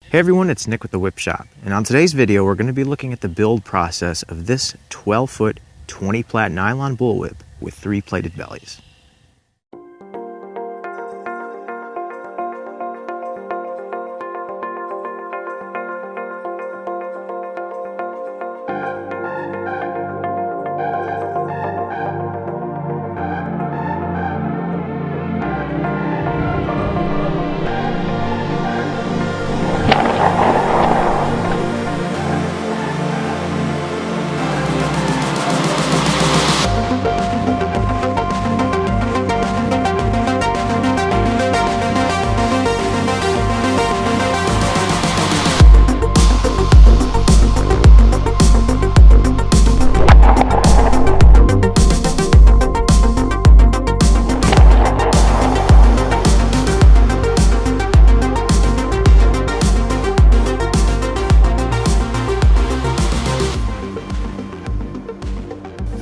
Hey everyone, it's Nick with the Whip Shop, and on today's video we're going to be looking at the build process of this 12-foot 20-plat nylon bullwhip with 3 plaited bellies.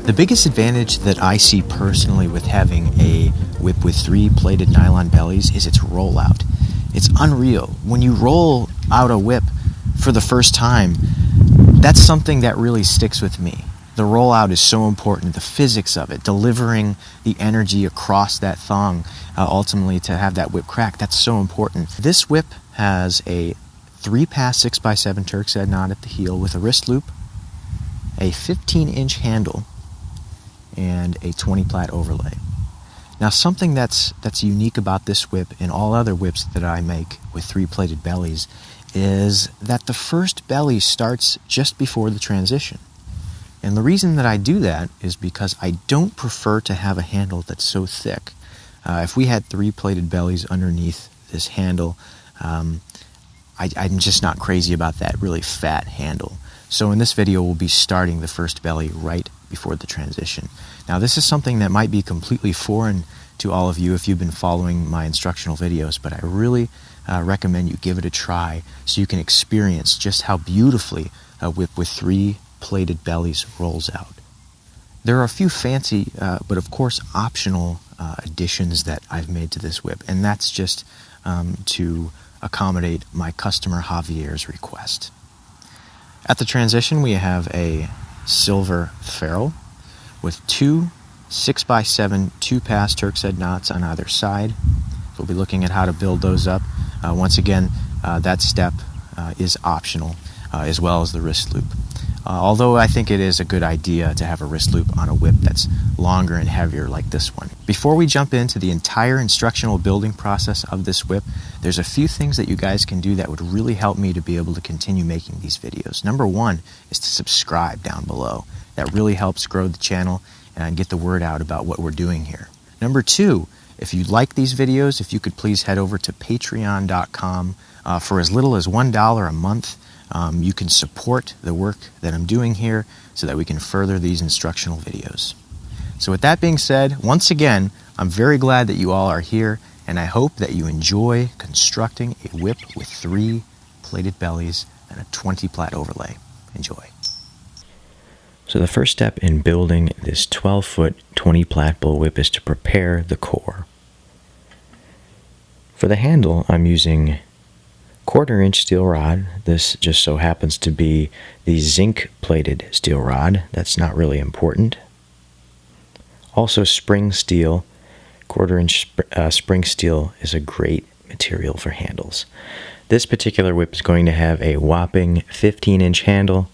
The biggest advantage that I see personally with having a whip with 3 plaited nylon bellies is its rollout. It's unreal. When you roll out a whip for the first time, that's something that really sticks with me. The rollout is so important, the physics of it, delivering the energy across that thong, ultimately to have that whip crack, that's so important. This whip has a 3-pass 6x7 Turk's head knot at the heel with a wrist loop, a 15-inch handle, and a 20-plat overlay. Now something that's unique about this whip and all other whips that I make with 3 plaited bellies is that the first belly starts just before the transition. And the reason that I do that is because I don't prefer to have a handle that's so thick. If we had 3 plaited bellies underneath this handle, I'm just not crazy about that really fat handle. So in this video we'll be starting the first belly right before the transition. Now this is something that might be completely foreign to all of you if you've been following my instructional videos, but I really recommend you give it a try so you can experience just how beautifully a whip with 3 plaited bellies rolls out. There are a few fancy but of course optional additions that I've made to this whip, and that's just to accommodate my customer Javier's request. At the transition we have a silver ferrule with 2 6x7 2-pass Turk's head knots on either side. We'll be looking at how to build those up. Once again, that step is optional, as well as the wrist loop. Although I think it is a good idea to have a wrist loop on a whip that's longer and heavier like this one. Before we jump into the entire instructional building process of this whip, there's a few things that you guys can do that would really help me to be able to continue making these videos. Number 1 is to subscribe down below. That really helps grow the channel and get the word out about what we're doing here. Number 2, if you like these videos, if you could please head over to patreon.com for as little as $1 a month. You can support the work that I'm doing here so that we can further these instructional videos. So with that being said, once again, I'm very glad that you all are here, and I hope that you enjoy constructing a whip with 3 plaited bellies and a 20-plat overlay. Enjoy. So the first step in building this 12-foot 20-plat bullwhip is to prepare the core. For the handle, I'm using 1/4-inch steel rod. This just so happens to be the zinc-plated steel rod. That's not really important. Also spring steel. 1/4-inch spring steel is a great material for handles. This particular whip is going to have a whopping 15-inch handle,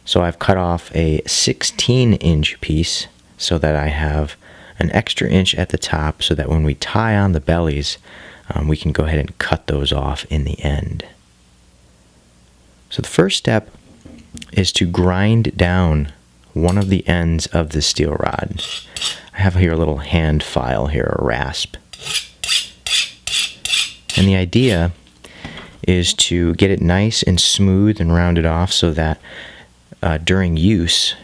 so I've cut off a 16-inch piece so that I have an extra inch at the top so that when we tie on the bellies, we can go ahead and cut those off in the end. So the first step is to grind down one of the ends of the steel rod. I have here a little hand file here, a rasp. And the idea is to get it nice and smooth and rounded off so that during use,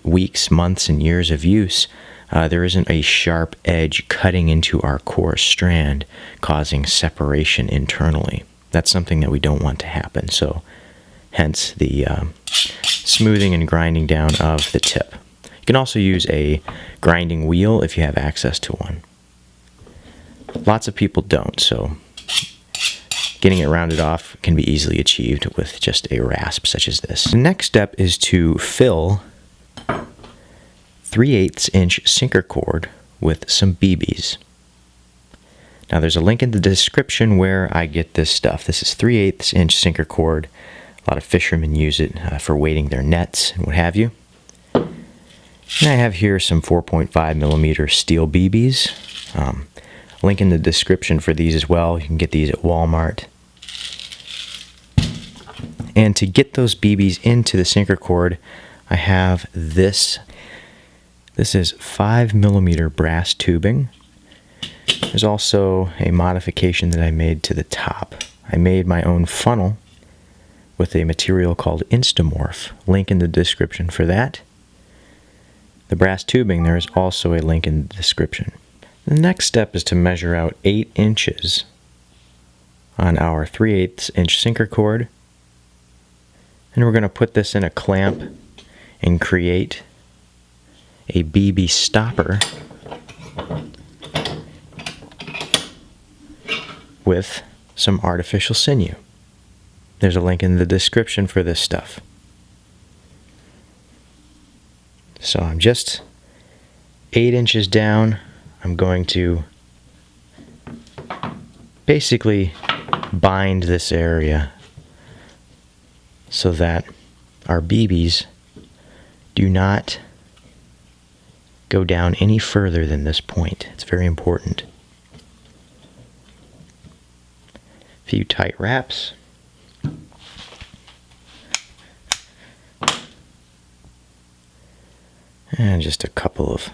weeks, months, and years of use, there isn't a sharp edge cutting into our core strand, causing separation internally. That's something that we don't want to happen, so hence the smoothing and grinding down of the tip. You can also use a grinding wheel if you have access to one. Lots of people don't, so getting it rounded off can be easily achieved with just a rasp such as this. The next step is to fill 3/8 inch sinker cord with some BBs. Now there's a link in the description where I get this stuff. This is 3/8 inch sinker cord. A lot of fishermen use it for weighting their nets and what have you. And I have here some 4.5 millimeter steel BBs. Link in the description for these as well. You can get these at Walmart. And to get those BBs into the sinker cord, I have this. This is 5 millimeter brass tubing. There's also a modification that I made to the top. I made my own funnel with a material called Instamorph. Link in the description for that. The brass tubing, there is also a link in the description. The next step is to measure out 8 inches on our 3/8 inch sinker cord. And we're going to put this in a clamp and create a BB stopper with some artificial sinew. There's a link in the description for this stuff. So I'm just 8 inches down. I'm going to basically bind this area so that our BBs do not go down any further than this point. It's very important. A few tight wraps. And just a couple of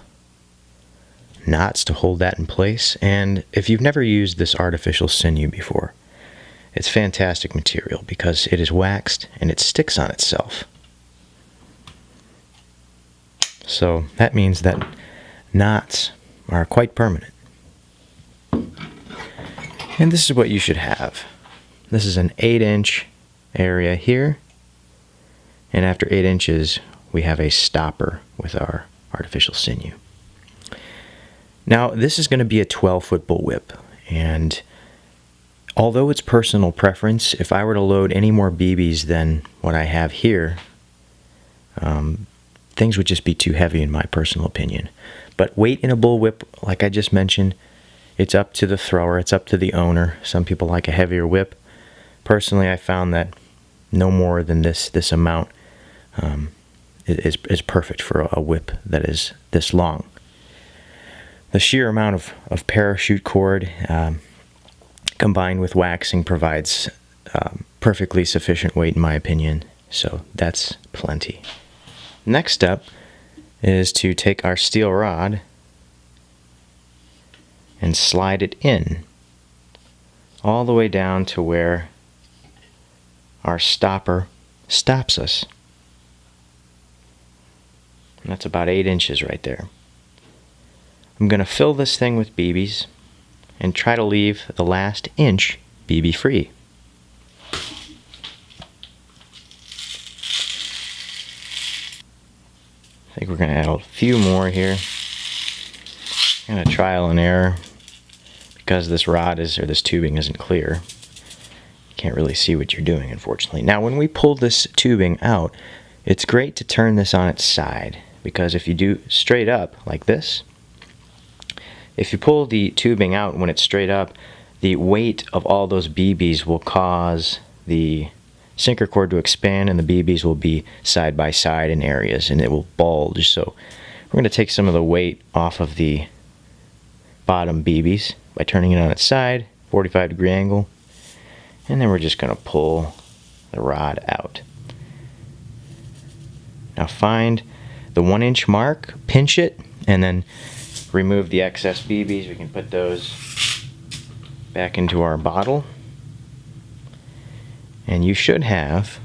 knots to hold that in place. And if you've never used this artificial sinew before, it's fantastic material because it is waxed and it sticks on itself. So that means that knots are quite permanent. And this is what you should have. This is an 8 inch area here. And after 8 inches, we have a stopper with our artificial sinew. Now, this is going to be a 12-foot bullwhip, and although it's personal preference, if I were to load any more BBs than what I have here, things would just be too heavy in my personal opinion. But weight in a bullwhip, like I just mentioned, it's up to the thrower, it's up to the owner. Some people like a heavier whip. Personally, I found that no more than this amount is perfect for a whip that is this long. The sheer amount of parachute cord combined with waxing provides perfectly sufficient weight in my opinion, so that's plenty. Next step is to take our steel rod and slide it in all the way down to where our stopper stops us. And that's about 8 inches right there. I'm going to fill this thing with BBs and try to leave the last inch BB free. I think we're going to add a few more here. Kind of trial and error because this rod is, or this tubing isn't clear. You can't really see what you're doing, unfortunately. Now, when we pull this tubing out, it's great to turn this on its side because if you do straight up like this, if you pull the tubing out when it's straight up, the weight of all those BBs will cause the sinker cord to expand and the BBs will be side by side in areas and it will bulge. So we're going to take some of the weight off of the bottom BBs by turning it on its side, 45-degree angle, and then we're just going to pull the rod out. Now find the 1 inch mark, pinch it, and then remove the excess BBs. We can put those back into our bottle. And you should have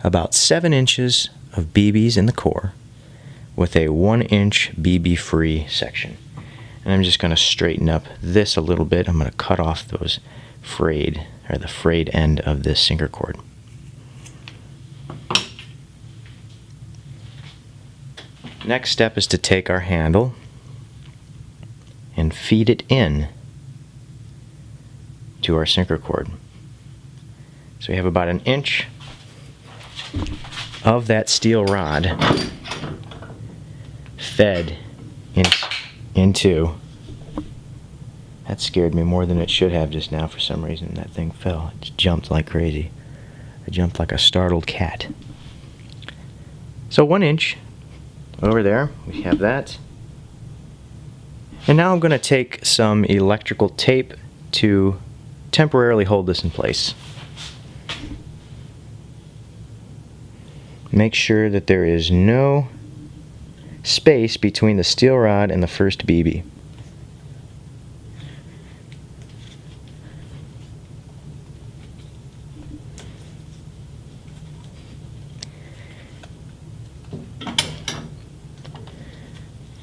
about 7 inches of BBs in the core with a 1 inch BB free section. And I'm just going to straighten up this a little bit. I'm going to cut off those frayed, or the frayed end of this sinker cord. Next step is to take our handle and feed it in to our sinker cord. So we have about an inch of that steel rod fed into. That scared me more than it should have just now for some reason. That thing fell. It just jumped like crazy. I jumped like a startled cat. So 1 inch over there, we have that. And now I'm going to take some electrical tape to temporarily hold this in place. Make sure that there is no space between the steel rod and the first BB.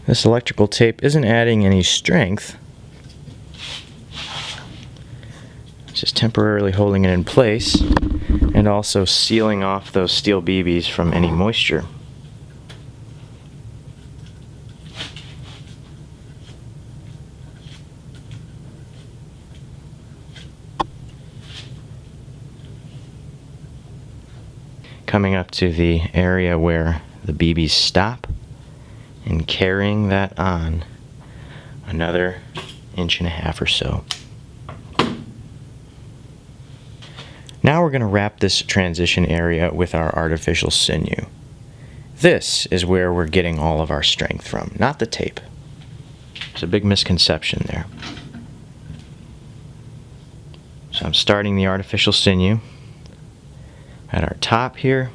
This electrical tape isn't adding any strength. It's just temporarily holding it in place and also sealing off those steel BBs from any moisture. Coming up to the area where the BBs stop and carrying that on another 1.5 inches or so. Now we're going to wrap this transition area with our artificial sinew. This is where we're getting all of our strength from, not the tape. There's a big misconception there. So I'm starting the artificial sinew at our top here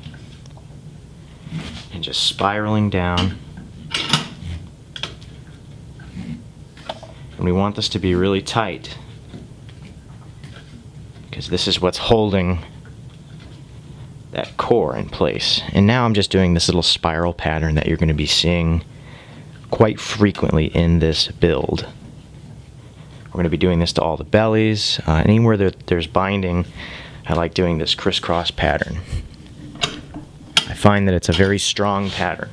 and just spiraling down. And we want this to be really tight because this is what's holding that core in place. And now I'm just doing this little spiral pattern that you're going to be seeing quite frequently in this build. We're going to be doing this to all the bellies. Anywhere there's binding, I like doing this crisscross pattern. I find that it's a very strong pattern.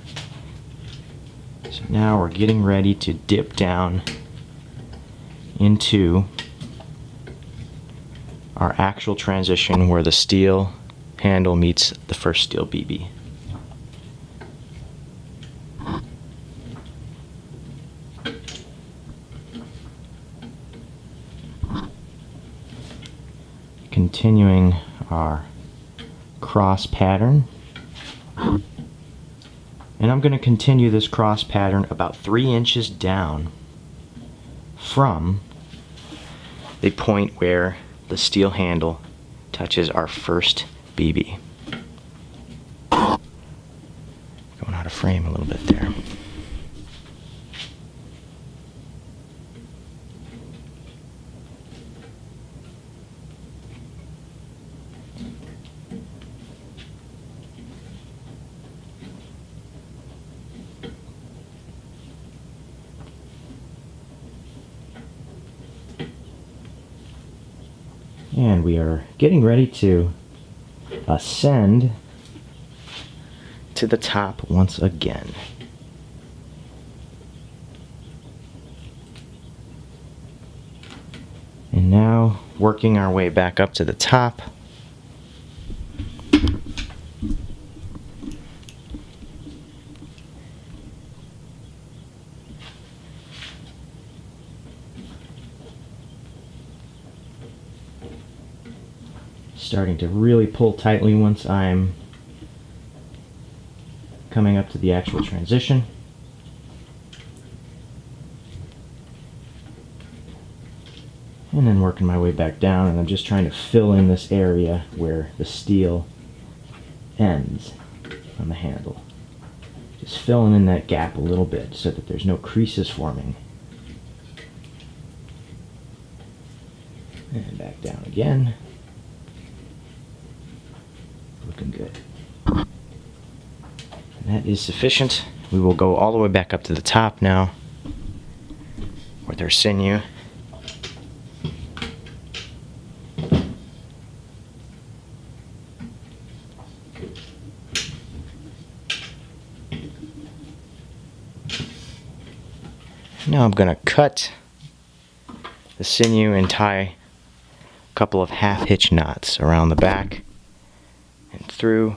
So now we're getting ready to dip down into our actual transition where the steel handle meets the first steel BB. Continuing our cross pattern. And I'm going to continue this cross pattern about 3 inches down from the point where the steel handle touches our first BB. Going out of frame a little bit there. And we are getting ready to ascend to the top once again. And now working our way back up to the top. Starting to really pull tightly once I'm coming up to the actual transition. And then working my way back down, and I'm just trying to fill in this area where the steel ends on the handle. Just filling in that gap a little bit so that there's no creases forming. And back down again. Looking good. And that is sufficient. We will go all the way back up to the top now with our sinew. Now I'm going to cut the sinew and tie couple of half hitch knots around the back and through,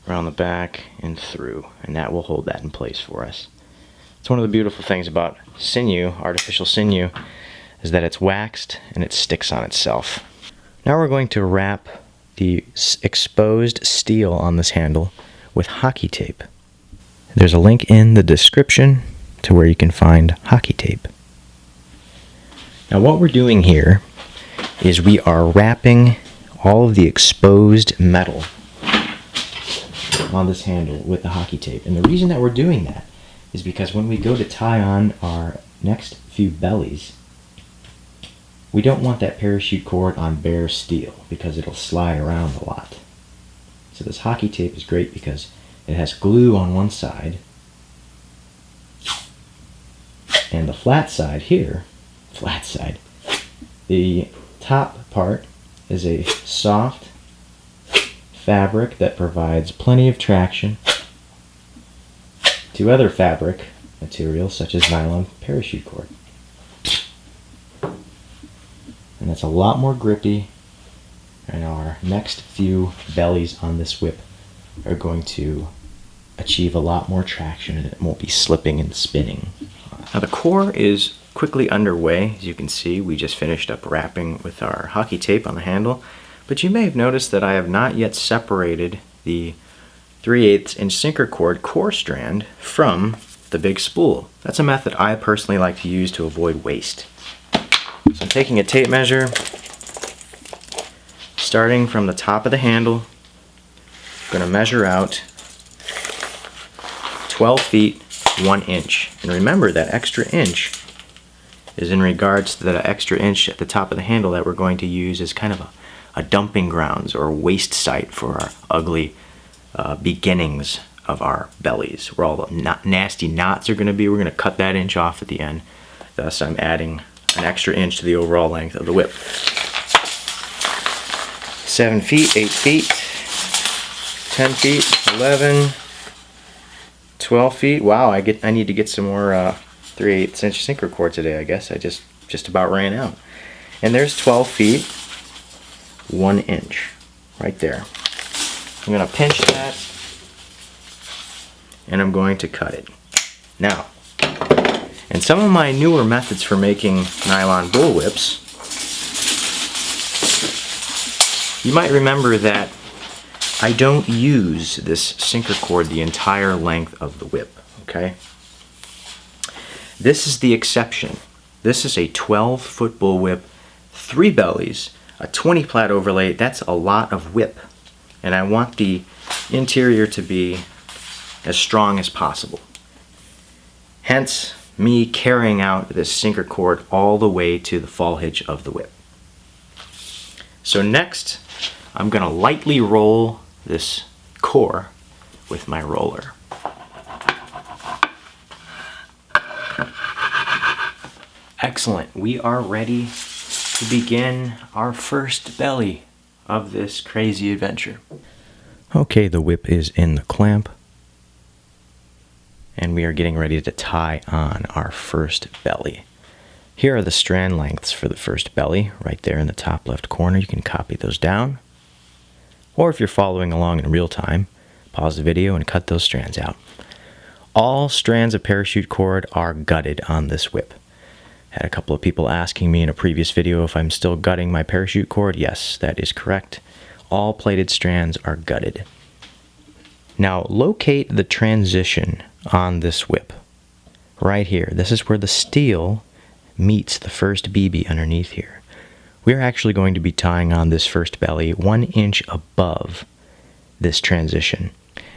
around the back and through, and that will hold that in place for us. It's one of the beautiful things about sinew, artificial sinew, is that it's waxed and it sticks on itself. Now we're going to wrap the exposed steel on this handle with hockey tape. There's a link in the description to where you can find hockey tape. Now what we're doing here is we are wrapping all of the exposed metal on this handle with the hockey tape. And the reason that we're doing that is because when we go to tie on our next few bellies, we don't want that parachute cord on bare steel because it'll slide around a lot. So this hockey tape is great because it has glue on one side, and the flat side here, the top part is a soft fabric that provides plenty of traction to other fabric materials such as nylon parachute cord. And it's a lot more grippy, and our next few bellies on this whip are going to achieve a lot more traction, and it won't be slipping and spinning. Now the core is quickly underway. As you can see, we just finished up wrapping with our hockey tape on the handle, but you may have noticed that I have not yet separated the 3/8 inch sinker cord core strand from the big spool. That's a method I personally like to use to avoid waste. So I'm taking a tape measure, starting from the top of the handle. I'm going to measure out 12 feet 1 inch. And remember, that extra inch is in regards to that extra inch at the top of the handle that we're going to use as kind of a dumping grounds or waste site for our ugly beginnings of our bellies, where all the nasty knots are going to be. We're going to cut that inch off at the end. Thus, I'm adding an extra inch to the overall length of the whip. 7 feet, 8 feet, 10 feet, 11, 12 feet. Wow, I need to get some more 3/8 inch sinker cord today, I guess. I just about ran out. And there's 12 feet, 1 inch, right there. I'm going to pinch that, and I'm going to cut it. Now, in some of my newer methods for making nylon bullwhips, you might remember that I don't use this sinker cord the entire length of the whip, okay? This is the exception. This is a 12-foot bullwhip, 3 bellies, a 20 plat overlay. That's a lot of whip. And I want the interior to be as strong as possible. Hence, me carrying out this sinker cord all the way to the fall hitch of the whip. So next, I'm going to lightly roll this core with my roller. Excellent. We are ready to begin our first belly of this crazy adventure. Okay, the whip is in the clamp, and we are getting ready to tie on our first belly. Here are the strand lengths for the first belly, right there in the top left corner. You can copy those down. Or if you're following along in real time, pause the video and cut those strands out. All strands of parachute cord are gutted on this whip. Had a couple of people asking me in a previous video if I'm still gutting my parachute cord. Yes, that is correct. All plaited strands are gutted. Now locate the transition on this whip. Right here. This is where the steel meets the first BB underneath here. We're actually going to be tying on this first belly 1 inch above this transition.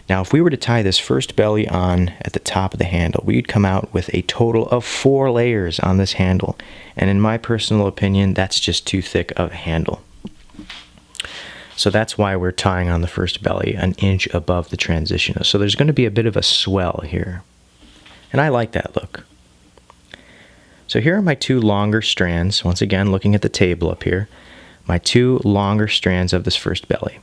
Now if we were to tie this first belly on at the top of the handle, we'd come out with a total of 4 layers on this handle. And in my personal opinion, that's just too thick of a handle. So that's why we're tying on the first belly 1 inch above the transition. So there's going to be a bit of a swell here. And I like that look. So here are my 2 longer strands. Once again, looking at the table up here, my 2 longer strands of this first belly.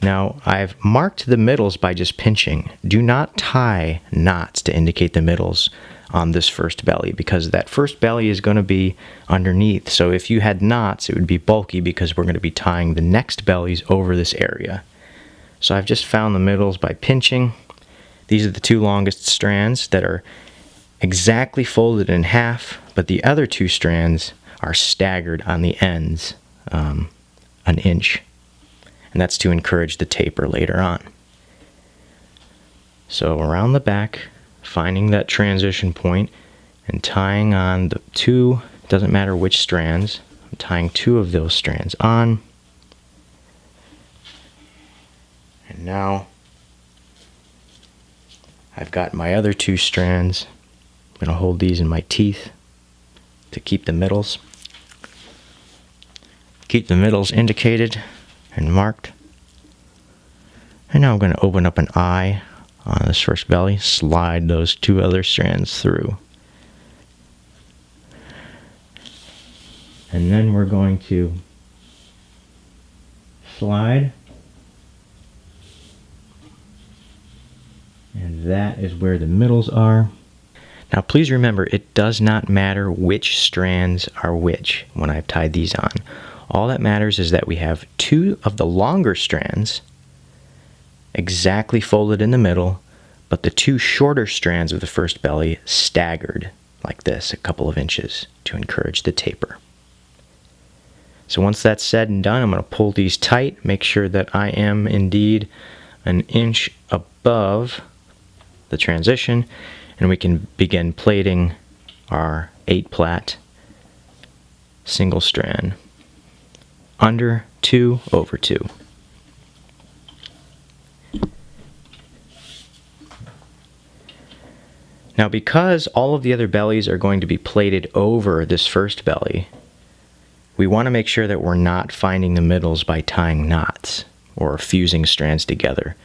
Now, I've marked the middles by just pinching. Do not tie knots to indicate the middles on this first belly, because that first belly is going to be underneath. So if you had knots, it would be bulky because we're going to be tying the next bellies over this area. So I've just found the middles by pinching. These are the two longest strands that are exactly folded in half, but the other two strands are staggered on the ends an inch. And that's to encourage the taper later on. So around the back, finding that transition point and tying on the two, doesn't matter which strands, I'm tying two of those strands on. And now I've got my other two strands. I'm going to hold these in my teeth to keep the middles. Keep the middles indicated and marked. And now I'm going to open up an eye on this first belly, slide those two other strands through. And then we're going to slide. And that is where the middles are. Now please remember, it does not matter which strands are which when I've tied these on. All that matters is that we have two of the longer strands exactly folded in the middle, but the two shorter strands of the first belly staggered like this, a couple of inches, to encourage the taper. So once that's said and done, I'm going to pull these tight, make sure that I am indeed an inch above the transition, and we can begin plaiting our 8-plat single strand under 2 over 2. Now because all of the other bellies are going to be plaited over this first belly, we want to make sure that we're not finding the middles by tying knots or fusing strands together.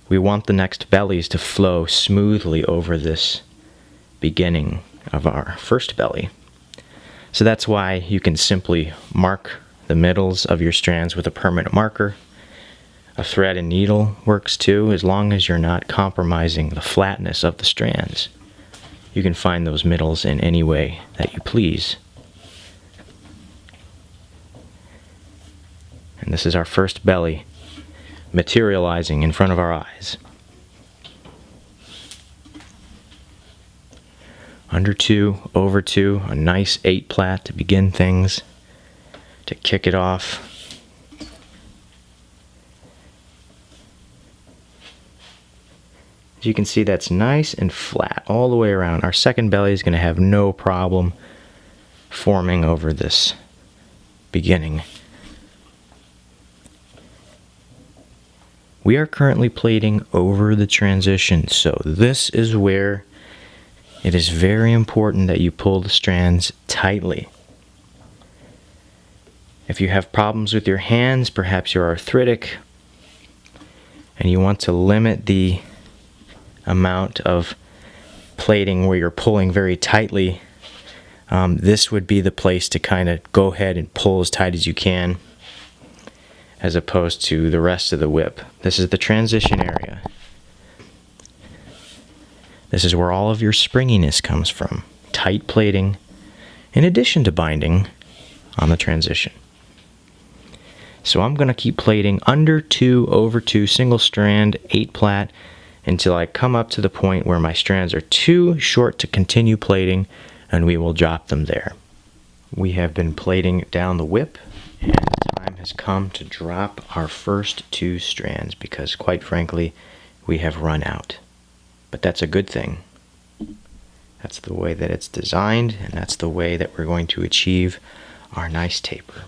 We want the next bellies to flow smoothly over this beginning of our first belly. So that's why you can simply mark the middles of your strands with a permanent marker. A thread and needle works too, as long as you're not compromising the flatness of the strands. You can find those middles in any way that you please. And this is our first belly materializing in front of our eyes. Under 2, over 2, a nice 8-plat to begin things, to kick it off. As you can see, that's nice and flat all the way around. Our second belly is going to have no problem forming over this beginning. We are currently plaiting over the transition, so this is where it is very important that you pull the strands tightly. If you have problems with your hands, perhaps you're arthritic, and you want to limit the amount of plaiting where you're pulling very tightly, this would be the place to kind of go ahead and pull as tight as you can, as opposed to the rest of the whip. This is the transition area. This is where all of your springiness comes from. Tight plaiting, in addition to binding on the transition. So I'm going to keep plaiting under 2 over 2 single strand 8-plat until I come up to the point where my strands are too short to continue plaiting, and we will drop them there. We have been plaiting down the whip, and the time has come to drop our first 2 strands because, quite frankly, we have run out. But that's a good thing. That's the way that it's designed, and that's the way that we're going to achieve our nice taper.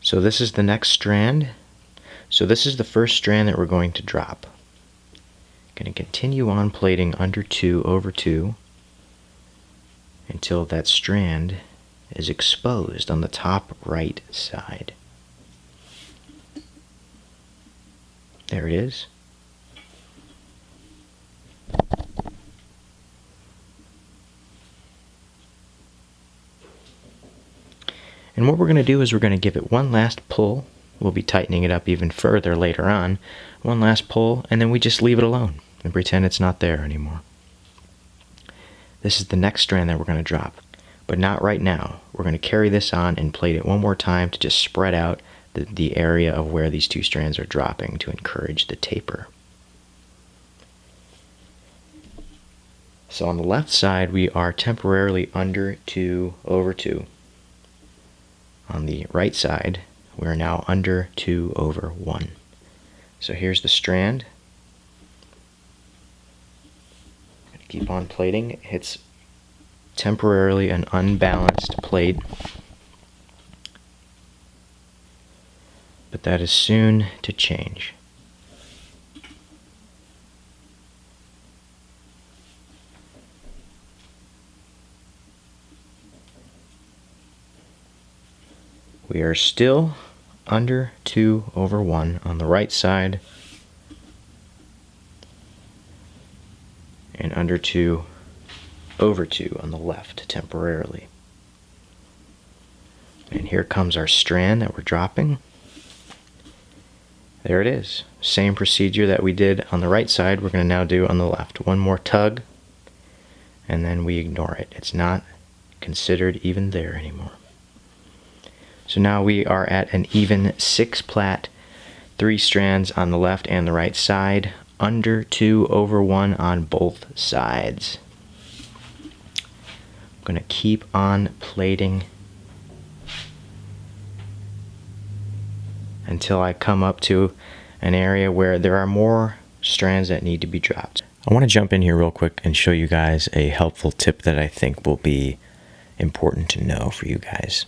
So this is the next strand. So this is the first strand that we're going to drop. Going to continue on plaiting under 2 over 2 until that strand is exposed on the top right side. There it is. And what we're going to do is we're going to give it one last pull. We'll be tightening it up even further later on. One last pull, and then we just leave it alone and pretend it's not there anymore. This is the next strand that we're going to drop, but not right now. We're going to carry this on and plait it one more time to just spread out the area of where these two strands are dropping to encourage the taper. So on the left side, we are temporarily under 2 over 2. On the right side, we're now under 2 over 1. So here's the strand. Keep on plaiting. It's temporarily an unbalanced plait, but that is soon to change. We are still under 2 over 1 on the right side and under 2 over 2 on the left temporarily. And here comes our strand that we're dropping. There it is. Same procedure that we did on the right side, we're going to now do on the left. One more tug, and then we ignore it. It's not considered even there anymore. So now we are at an even 6 plait, 3 strands on the left and the right side, under 2 over 1 on both sides. I'm going to keep on plaiting until I come up to an area where there are more strands that need to be dropped. I want to jump in here real quick and show you guys a helpful tip that I think will be important to know for you guys.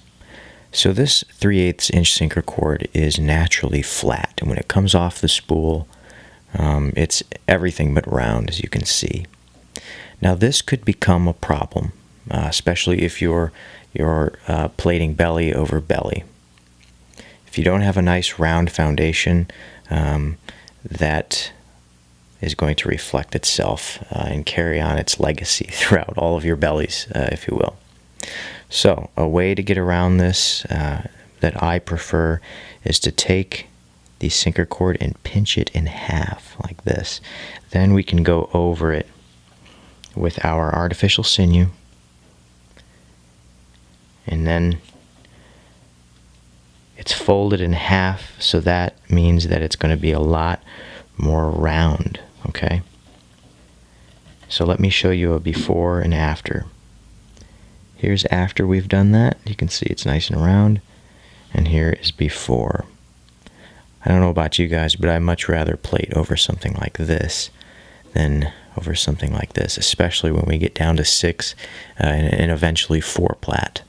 So this 3/8 inch sinker cord is naturally flat, and when it comes off the spool, it's everything but round, as you can see. Now this could become a problem, especially if you're plaiting belly over belly. If you don't have a nice round foundation, that is going to reflect itself and carry on its legacy throughout all of your bellies, if you will. So a way to get around this that I prefer is to take the sinker cord and pinch it in half like this. Then we can go over it with our artificial sinew, and then it's folded in half, so that means that it's going to be a lot more round, okay? So let me show you a before and after. Here's after we've done that. You can see it's nice and round, and here is before. I don't know about you guys, but I much rather plait over something like this than over something like this, especially when we get down to 6 and eventually 4 plait.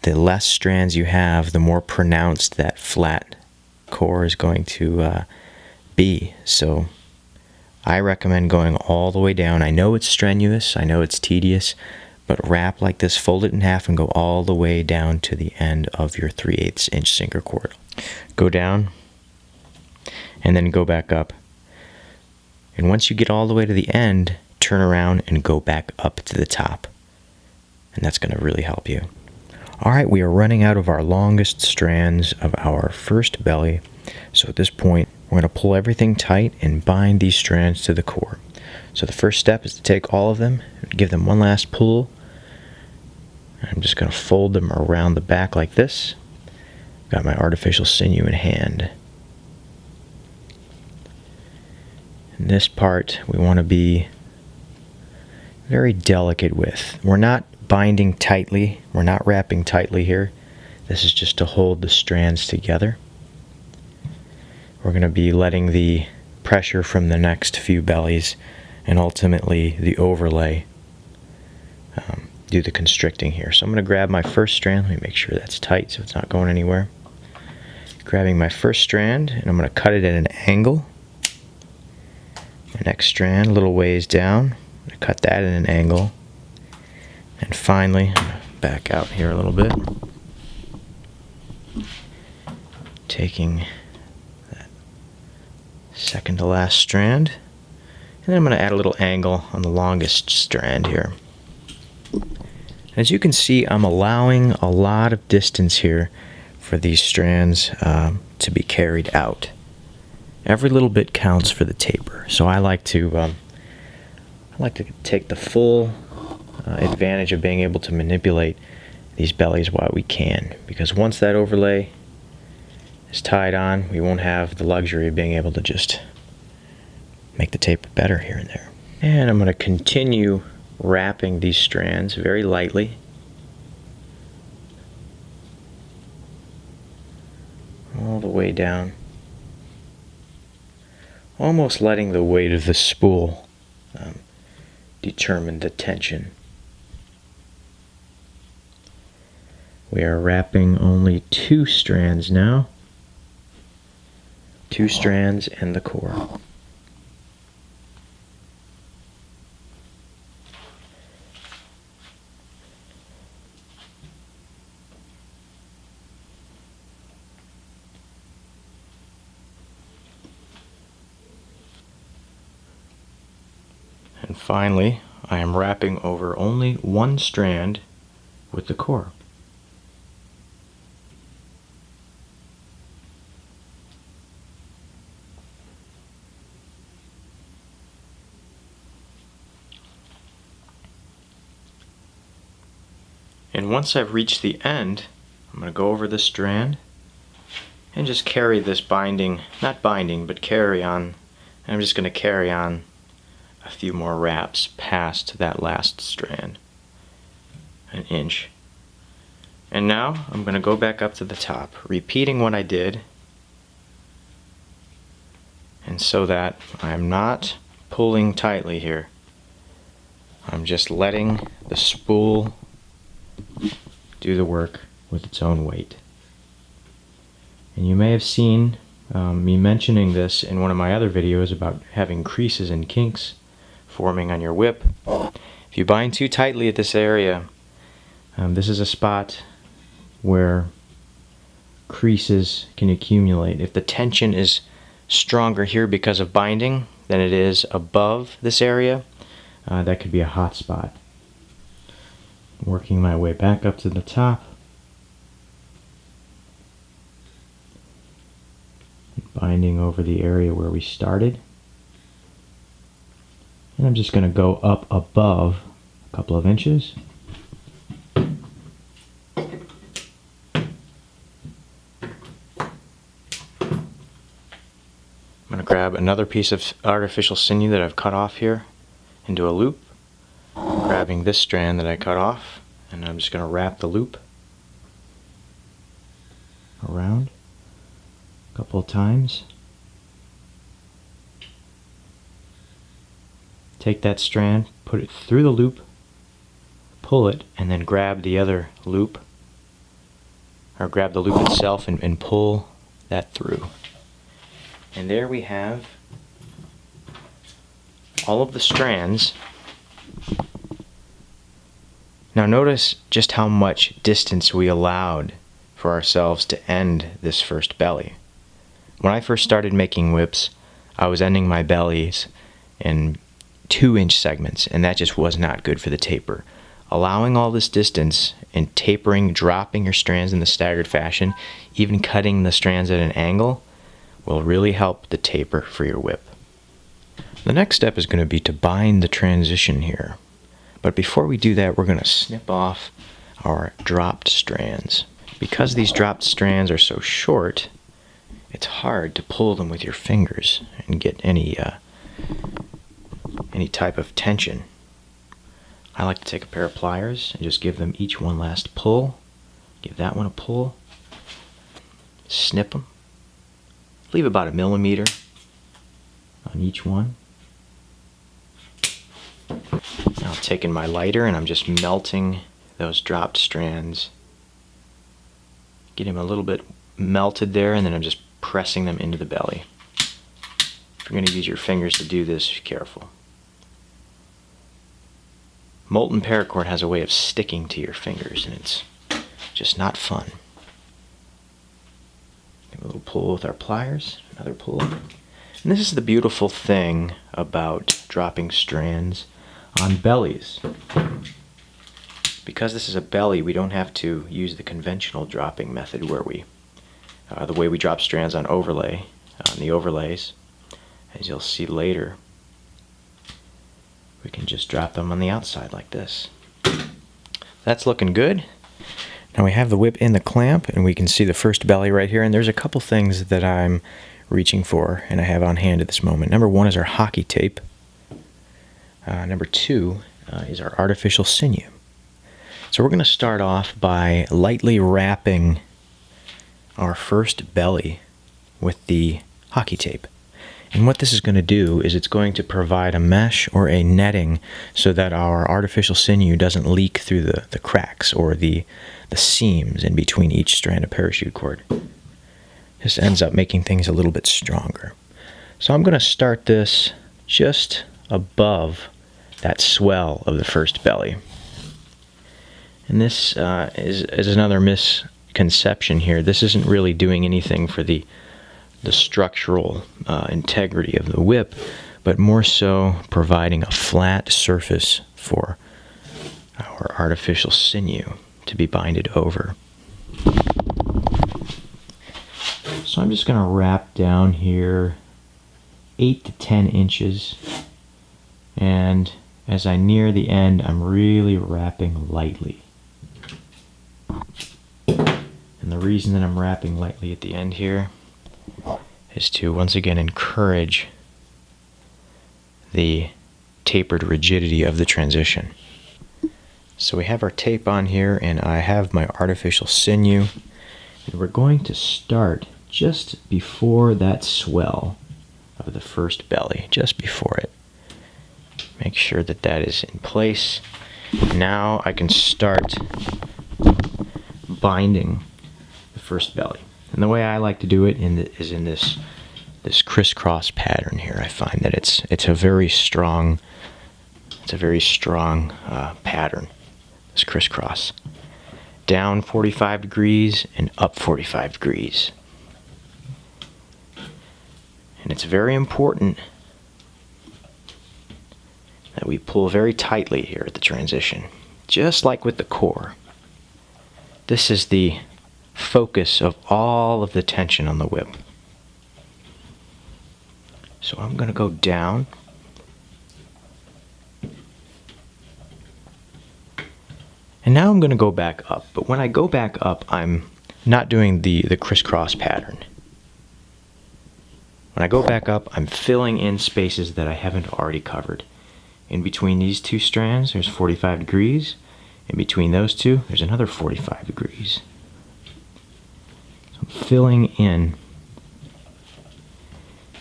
The less strands you have, the more pronounced that flat core is going to be. So I recommend going all the way down. I know it's strenuous, I know it's tedious, but wrap like this, fold it in half, and go all the way down to the end of your 3/8 inch sinker cord. Go down, and then go back up. And once you get all the way to the end, turn around and go back up to the top. And that's going to really help you. Alright, we are running out of our longest strands of our first belly. So at this point, we're going to pull everything tight and bind these strands to the core. So the first step is to take all of them, give them one last pull. I'm just going to fold them around the back like this. Got my artificial sinew in hand. And this part we want to be very delicate with. We're not binding tightly, we're not wrapping tightly here. This is just to hold the strands together. We're going to be letting the pressure from the next few bellies and ultimately the overlay do the constricting here. So I'm going to grab my first strand. Let me make sure that's tight so it's not going anywhere. Grabbing my first strand, and I'm going to cut it at an angle. My next strand, a little ways down, I'm going to cut that at an angle. And finally, I'm going to back out here a little bit, taking that second to last strand, and then I'm going to add a little angle on the longest strand here. As you can see, I'm allowing a lot of distance here for these strands to be carried out. Every little bit counts for the taper, so I like to I like to take the full advantage of being able to manipulate these bellies while we can, because once that overlay is tied on, we won't have the luxury of being able to just make the taper better here and there. And I'm going to continue wrapping these strands very lightly. All the way down. Almost letting the weight of the spool determine the tension. We are wrapping only 2 strands now. 2 strands and the core. And finally, I am wrapping over only 1 strand with the core. And once I've reached the end, I'm going to go over this strand and just carry this binding, not binding, but carry on. And I'm just going to carry on a few more wraps past that last strand, 1 inch. And now I'm going to go back up to the top, repeating what I did, and so that I'm not pulling tightly here. I'm just letting the spool do the work with its own weight. And you may have seen me mentioning this in one of my other videos about having creases and kinks forming on your whip. If you bind too tightly at this area, this is a spot where creases can accumulate. If the tension is stronger here because of binding than it is above this area, that could be a hot spot. Working my way back up to the top. Binding over the area where we started. And I'm just going to go up above a couple of inches. I'm going to grab another piece of artificial sinew that I've cut off here into a loop. Grabbing this strand that I cut off, and I'm just going to wrap the loop around a couple of times. Take that strand, put it through the loop, pull it, and then grab the other loop, or grab the loop itself and pull that through. And there we have all of the strands. Now notice just how much distance we allowed for ourselves to end this first belly. When I first started making whips, I was ending my bellies in 2-inch segments, and that just was not good for the taper. Allowing all this distance and tapering, dropping your strands in the staggered fashion, even cutting the strands at an angle, will really help the taper for your whip. The next step is going to be to bind the transition here. But before we do that, we're going to snip off our dropped strands. Because these dropped strands are so short, it's hard to pull them with your fingers and get any type of tension. I like to take a pair of pliers and just give them each one last pull. Give that one a pull. Snip them. Leave about 1 millimeter on each one. Now I'm taking my lighter and I'm just melting those dropped strands. Get them a little bit melted there, and then I'm just pressing them into the belly. If you're going to use your fingers to do this, be careful. Molten paracord has a way of sticking to your fingers, and it's just not fun. Give a little pull with our pliers, another pull. And this is the beautiful thing about dropping strands on bellies. Because this is a belly, we don't have to use the conventional dropping method where we, the way we drop strands on the overlays, as you'll see later. we can just drop them on the outside like this. That's looking good. Now we have the whip in the clamp, and we can see the first belly right here, and there's a couple things that I'm reaching for and I have on hand at this moment. Number one is our hockey tape. Number two is our artificial sinew. So we're going to start off by lightly wrapping our first belly with the hockey tape. And what this is going to do is it's going to provide a mesh or a netting so that our artificial sinew doesn't leak through the cracks or the seams in between each strand of parachute cord. This ends up making things a little bit stronger. So I'm going to start this just above that swell of the first belly. And this is another misconception here. This isn't really doing anything for the structural integrity of the whip, but more so providing a flat surface for our artificial sinew to be binded over. So I'm just going to wrap down here 8 to 10 inches, and as I near the end, I'm really wrapping lightly. And the reason that I'm wrapping lightly at the end here is to once again encourage the tapered rigidity of the transition. So we have our tape on here, and I have my artificial sinew, and we're going to start just before that swell of the first belly, just before it. Make sure that that is in place. Now I can start binding the first belly. And the way I like to do it is in this crisscross pattern here. I find that it's a very strong pattern. This crisscross, down 45 degrees and up 45 degrees. And it's very important that we pull very tightly here at the transition, just like with the core. This is the focus of all of the tension on the whip. So I'm going to go down. And now I'm going to go back up. But when I go back up, I'm not doing the crisscross pattern. When I go back up, I'm filling in spaces that I haven't already covered. In between these two strands, there's 45 degrees. In between those two, there's another 45 degrees. So I'm filling in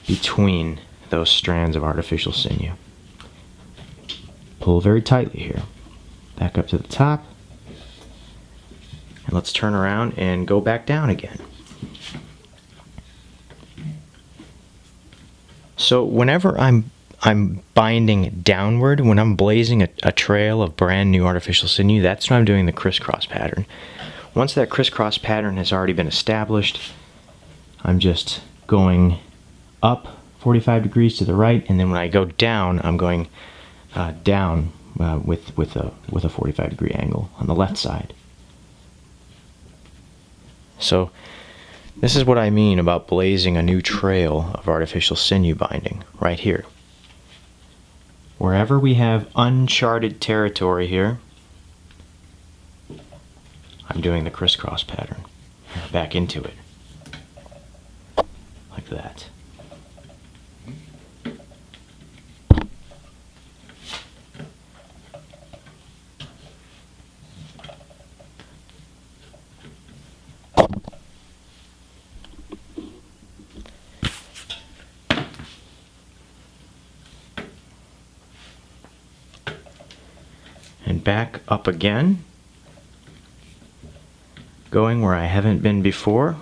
between those strands of artificial sinew. Pull very tightly here. Back up to the top. And let's turn around and go back down again. So whenever I'm binding downward, when I'm blazing a trail of brand new artificial sinew, that's when I'm doing the crisscross pattern. Once that crisscross pattern has already been established, I'm just going up 45 degrees to the right, and then when I go down, I'm going down with a 45 degree angle on the left side. So this is what I mean about blazing a new trail of artificial sinew binding right here. Wherever we have uncharted territory here, I'm doing the crisscross pattern. Back into it. Like that. And back up again, going where I haven't been before.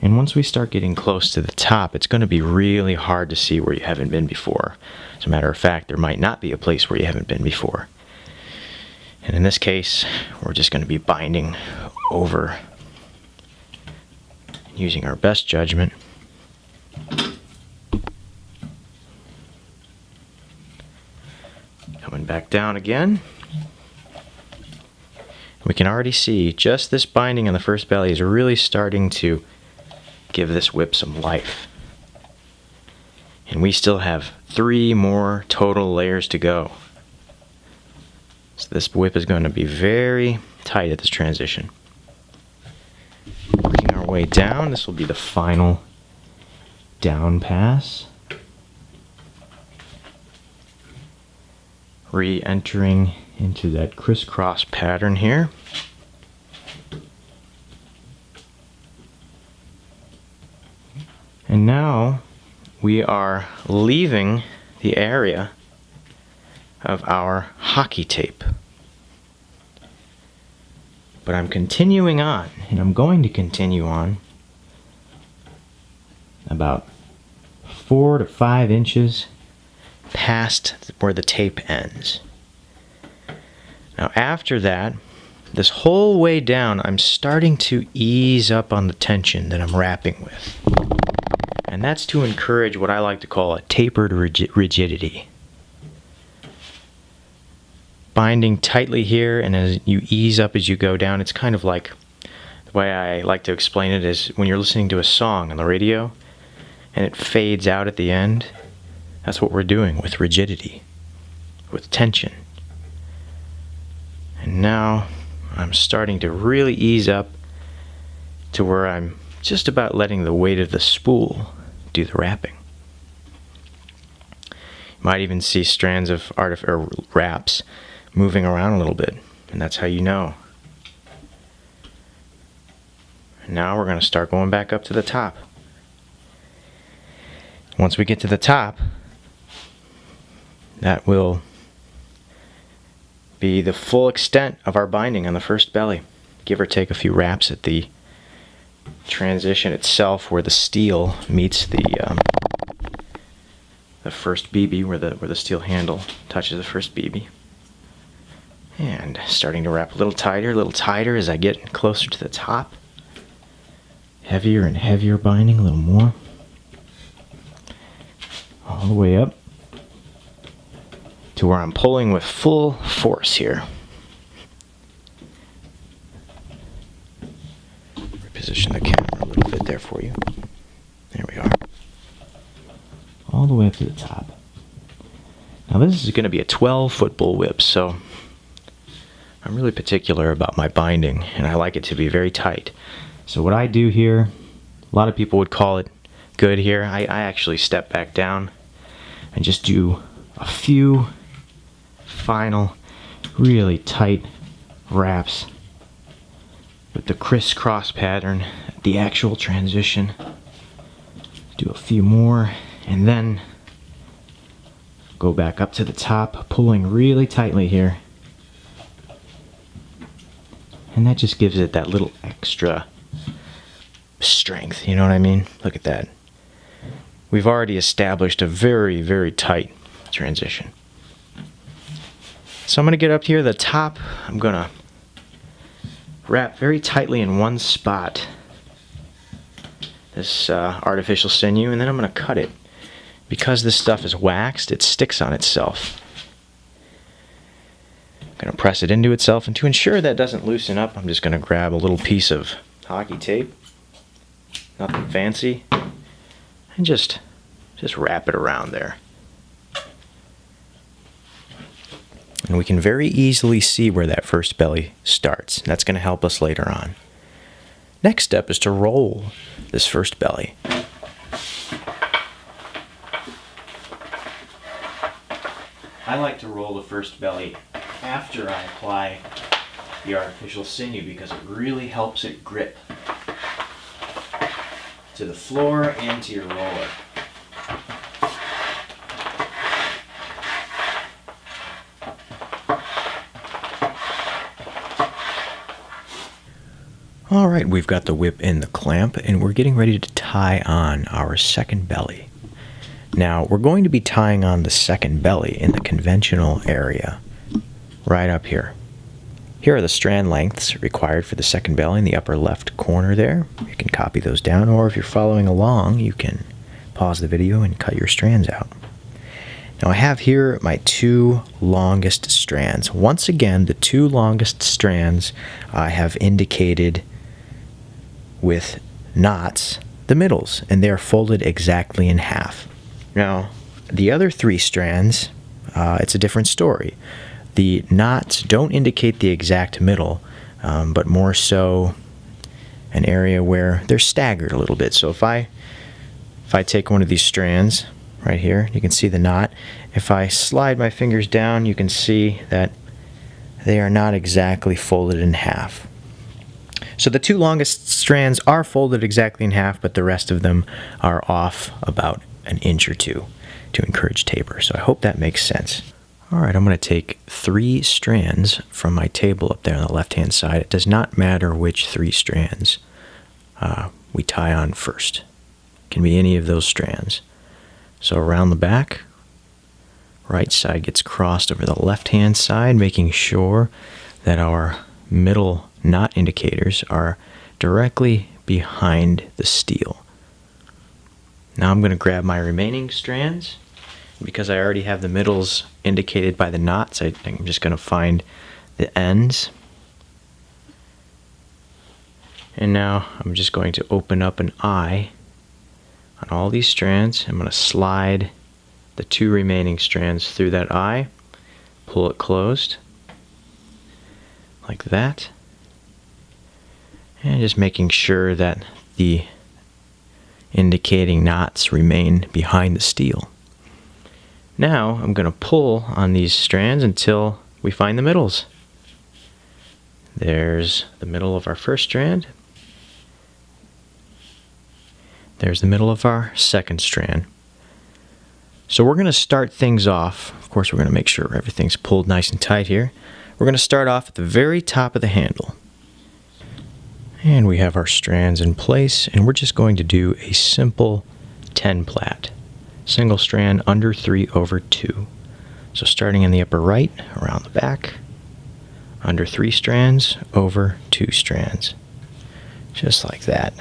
And once we start getting close to the top, it's going to be really hard to see where you haven't been before. As a matter of fact, there might not be a place where you haven't been before. And in this case, we're just going to be binding over, using our best judgment. Coming back down again. We can already see just this binding on the first belly is really starting to give this whip some life. And we still have 3 more total layers to go. So this whip is going to be very tight at this transition. Working our way down, this will be the final down pass. Re-entering into that crisscross pattern here. And now we are leaving the area of our hockey tape. But I'm continuing on, and I'm going to continue on about 4 to 5 inches past where the tape ends. Now after that, this whole way down, I'm starting to ease up on the tension that I'm wrapping with. And that's to encourage what I like to call a tapered rigidity. Binding tightly here, and as you ease up as you go down, it's kind of like, the way I like to explain it is when you're listening to a song on the radio and it fades out at the end. That's what we're doing with rigidity, with tension. And now I'm starting to really ease up to where I'm just about letting the weight of the spool do the wrapping. You might even see strands of wraps moving around a little bit, and that's how you know. And now we're going to start going back up to the top. Once we get to the top, that will be the full extent of our binding on the first belly. Give or take a few wraps at the transition itself where the steel meets the first BB, where the steel handle touches the first BB. And starting to wrap a little tighter as I get closer to the top. Heavier and heavier binding, a little more. All the way up to where I'm pulling with full force here. Reposition the camera a little bit there for you. There we are. All the way up to the top. Now this is going to be a 12-foot bullwhip, so I'm really particular about my binding, and I like it to be very tight. So what I do here, a lot of people would call it good here. I actually step back down and just do a few final, really tight wraps with the crisscross pattern, the actual transition. Do a few more, and then go back up to the top, pulling really tightly here. And that just gives it that little extra strength, you know what I mean? Look at that. We've already established a very, very tight transition. So I'm going to get up here to the top. I'm going to wrap very tightly in one spot this artificial sinew, and then I'm going to cut it. Because this stuff is waxed, it sticks on itself. I'm going to press it into itself, and to ensure that doesn't loosen up, I'm just going to grab a little piece of hockey tape, nothing fancy, and just wrap it around there. And we can very easily see where that first belly starts. That's going to help us later on. Next step is to roll this first belly. I like to roll the first belly after I apply the artificial sinew because it really helps it grip to the floor and to your roller. Alright, we've got the whip in the clamp and we're getting ready to tie on our second belly. Now, we're going to be tying on the second belly in the conventional area, right up here. Here are the strand lengths required for the second belly in the upper left corner there. You can copy those down, or if you're following along, you can pause the video and cut your strands out. Now I have here my 2 longest strands. Once again, the 2 longest strands I have indicated with knots, the middles, and they are folded exactly in half. Now, the other 3 strands, it's a different story. The knots don't indicate the exact middle, but more so an area where they're staggered a little bit. So if I take one of these strands right here, you can see the knot. If I slide my fingers down, you can see that they are not exactly folded in half. So the 2 longest strands are folded exactly in half, but the rest of them are off about an inch or 2 to encourage taper. So I hope that makes sense. All right, I'm going to take 3 strands from my table up there on the left-hand side. It does not matter which 3 strands we tie on first. It can be any of those strands. So around the back, right side gets crossed over the left-hand side, making sure that our middle knot indicators are directly behind the steel. Now I'm going to grab my remaining strands. Because I already have the middles indicated by the knots, I'm just going to find the ends. And now I'm just going to open up an eye on all these strands. I'm going to slide the 2 remaining strands through that eye, pull it closed, like that. And just making sure that the indicating knots remain behind the steel. Now I'm going to pull on these strands until we find the middles. There's the middle of our first strand. There's the middle of our second strand. So we're going to start things off. Of course, we're going to make sure everything's pulled nice and tight here. We're going to start off at the very top of the handle. And we have our strands in place, and we're just going to do a simple 10 plait. Single strand under 3/2. So starting in the upper right, around the back, under 3 strands, over 2 strands. Just like that.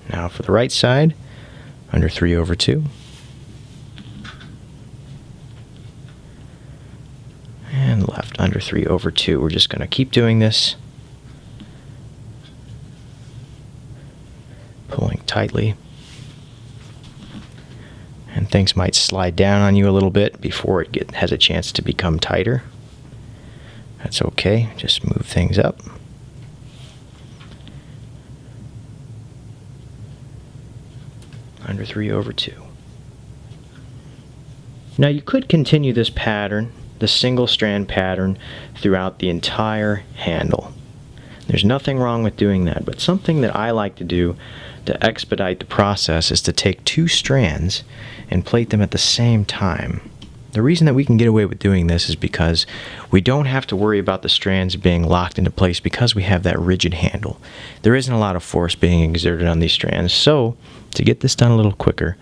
Now for the right side, under 3/2. And left under 3/2. We're just going to keep doing this. Pulling tightly, and things might slide down on you a little bit before it has a chance to become tighter. That's okay, just move things up. Under 3/2. Now you could continue this pattern, the single strand pattern, throughout the entire handle. There's nothing wrong with doing that, but something that I like to do to expedite the process is to take 2 strands and plait them at the same time. The reason that we can get away with doing this is because we don't have to worry about the strands being locked into place because we have that rigid handle. There isn't a lot of force being exerted on these strands, so to get this done a little quicker,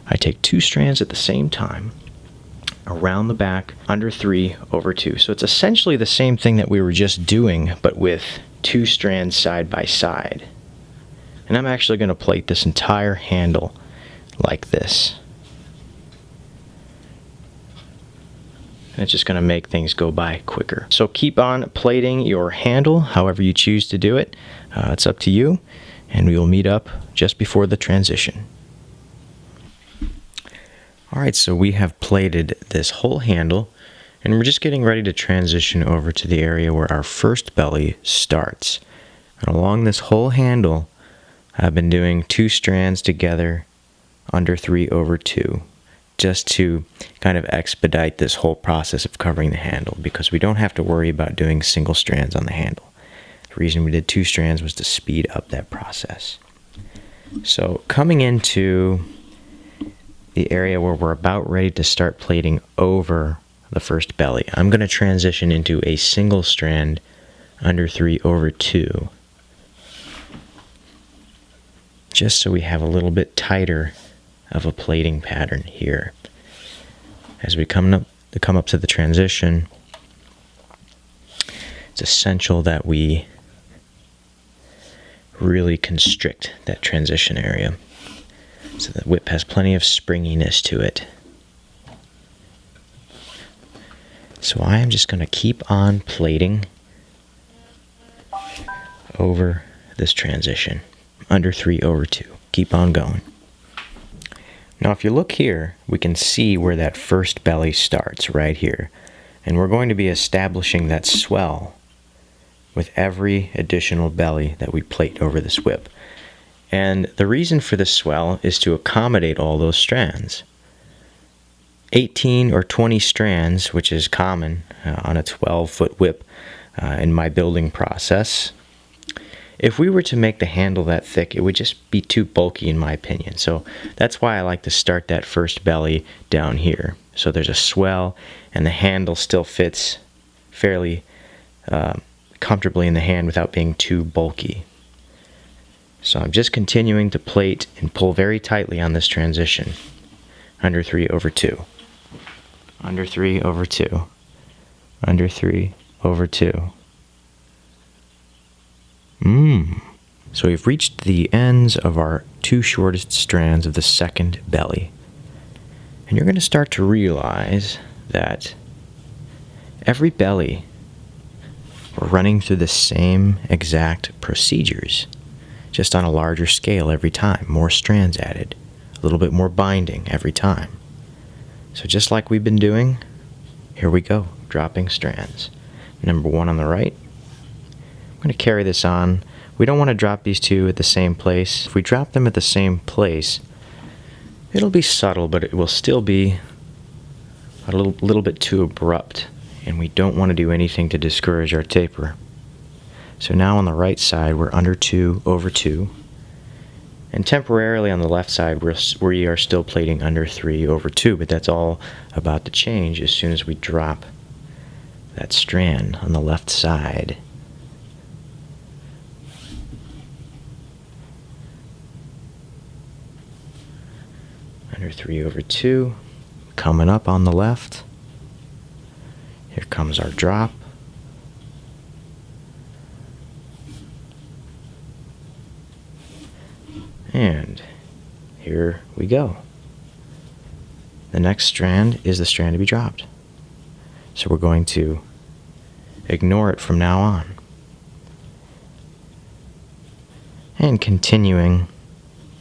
I take 2 strands at the same time around the back under 3/2. So it's essentially the same thing that we were just doing, but with 2 strands side by side. And I'm actually going to plait this entire handle like this. And it's just going to make things go by quicker. So keep on plaiting your handle however you choose to do it. It's up to you, and we will meet up just before the transition. Alright, so we have plaited this whole handle, and we're just getting ready to transition over to the area where our first belly starts. And along this whole handle, I've been doing 2 strands together under 3/2, just to kind of expedite this whole process of covering the handle, because we don't have to worry about doing single strands on the handle. The reason we did 2 strands was to speed up that process. So coming into the area where we're about ready to start plaiting over the first belly, I'm going to transition into a single strand under 3/2, just so we have a little bit tighter of a plaiting pattern here. As we come up to the transition, it's essential that we really constrict that transition area so the whip has plenty of springiness to it. So I am just going to keep on plaiting over this transition under 3/2. keep on going. Now if you look here, we can see where that first belly starts right here. And we're going to be establishing that swell with every additional belly that we plait over this whip. And the reason for this swell is to accommodate all those strands. 18 or 20 strands, which is common on a 12-foot whip in my building process. If we were to make the handle that thick, it would just be too bulky in my opinion. So that's why I like to start that first belly down here. So there's a swell and the handle still fits fairly comfortably in the hand without being too bulky. So I'm just continuing to plait and pull very tightly on this transition. Under 3 over 2. Under 3 over 2. Under 3 over 2. So we've reached the ends of our 2 shortest strands of the second belly. And you're going to start to realize that every belly, we're running through the same exact procedures, just on a larger scale every time. More strands added, a little bit more binding every time. So just like we've been doing, here we go, dropping strands. Number 1 on the right. I'm going to carry this on. We don't want to drop these 2 at the same place. If we drop them at the same place, it'll be subtle, but it will still be a little bit too abrupt, and we don't want to do anything to discourage our taper. So now on the right side, we're under 2 over 2, and temporarily on the left side, we are still plating under 3 over 2, but that's all about to change as soon as we drop that strand on the left side. Under 3 over 2, coming up on the left. Here comes our drop. And here we go. The next strand is the strand to be dropped. So we're going to ignore it from now on. And continuing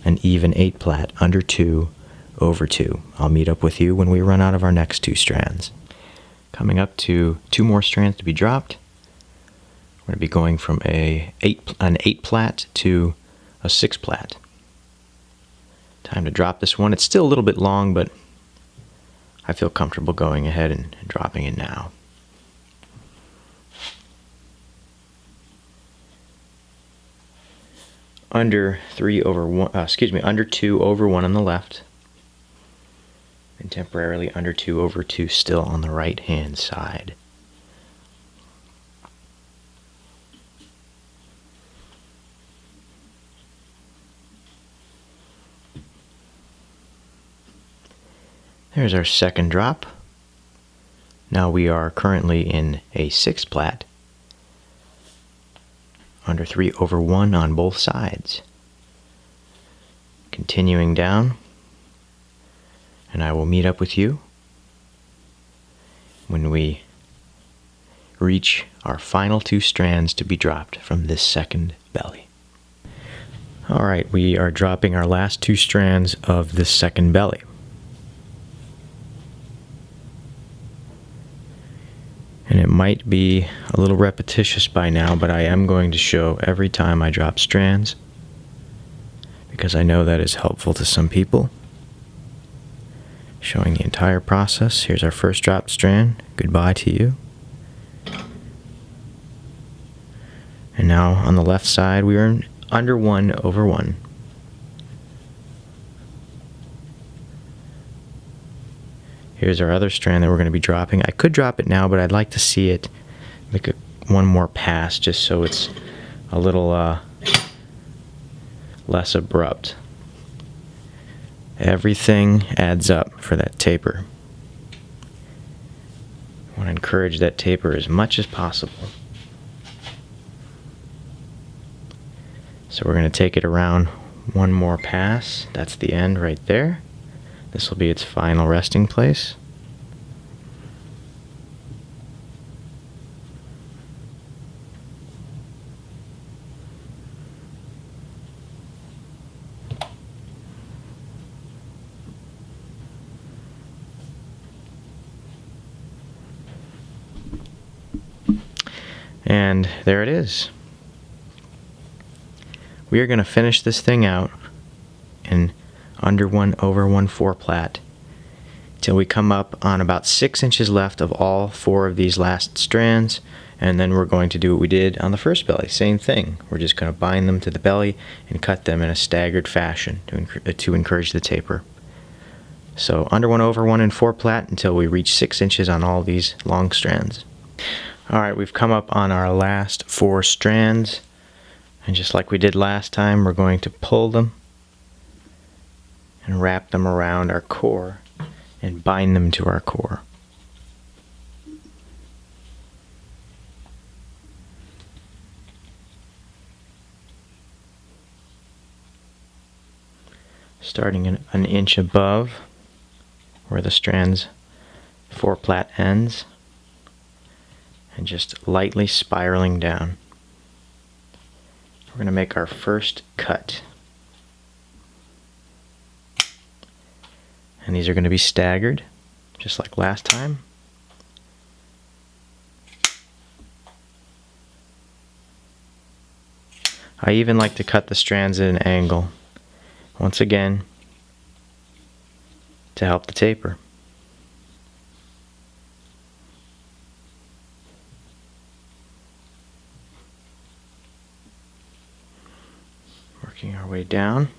an even 8 plat under 2 over 2. I'll meet up with you when we run out of our next 2 strands. Coming up to 2 more strands to be dropped. We're going to be going from an 8 plat to a 6 plat. Time to drop this one. It's still a little bit long, but I feel comfortable going ahead and dropping it now. Under 2 over 1 on the left, and temporarily under 2 over 2 still on the right hand side. There's our second drop. Now we are currently in a 6 plat, under 3 over 1 on both sides. Continuing down, and I will meet up with you when we reach our final 2 strands to be dropped from this second belly. Alright, we are dropping our last 2 strands of this second belly. And it might be a little repetitious by now, but I am going to show every time I drop strands, because I know that is helpful to some people. Showing the entire process. Here's our first dropped strand. Goodbye to you. And now on the left side, we are under 1 over 1. Here's our other strand that we're going to be dropping. I could drop it now, but I'd like to see it make one more pass just so it's a little less abrupt. Everything adds up for that taper. I want to encourage that taper as much as possible. So we're going to take it around one more pass. That's the end right there. This will be its final resting place. And there it is. We are going to finish this thing out in under 1/4 plat till we come up on about 6 inches left of all 4 of these last strands, and then we're going to do what we did on the first belly. Same thing. We're just going to bind them to the belly and cut them in a staggered fashion to encourage the taper. So under 1/4 plat until we reach 6 inches on all these long strands. Alright, we've come up on our last 4 strands, and just like we did last time, we're going to pull them and wrap them around our core and bind them to our core. Starting an inch above where the strand's 4 plat ends, and just lightly spiraling down. We're going to make our first cut. And these are going to be staggered, just like last time. I even like to cut the strands at an angle, once again, to help the taper. Working our way down.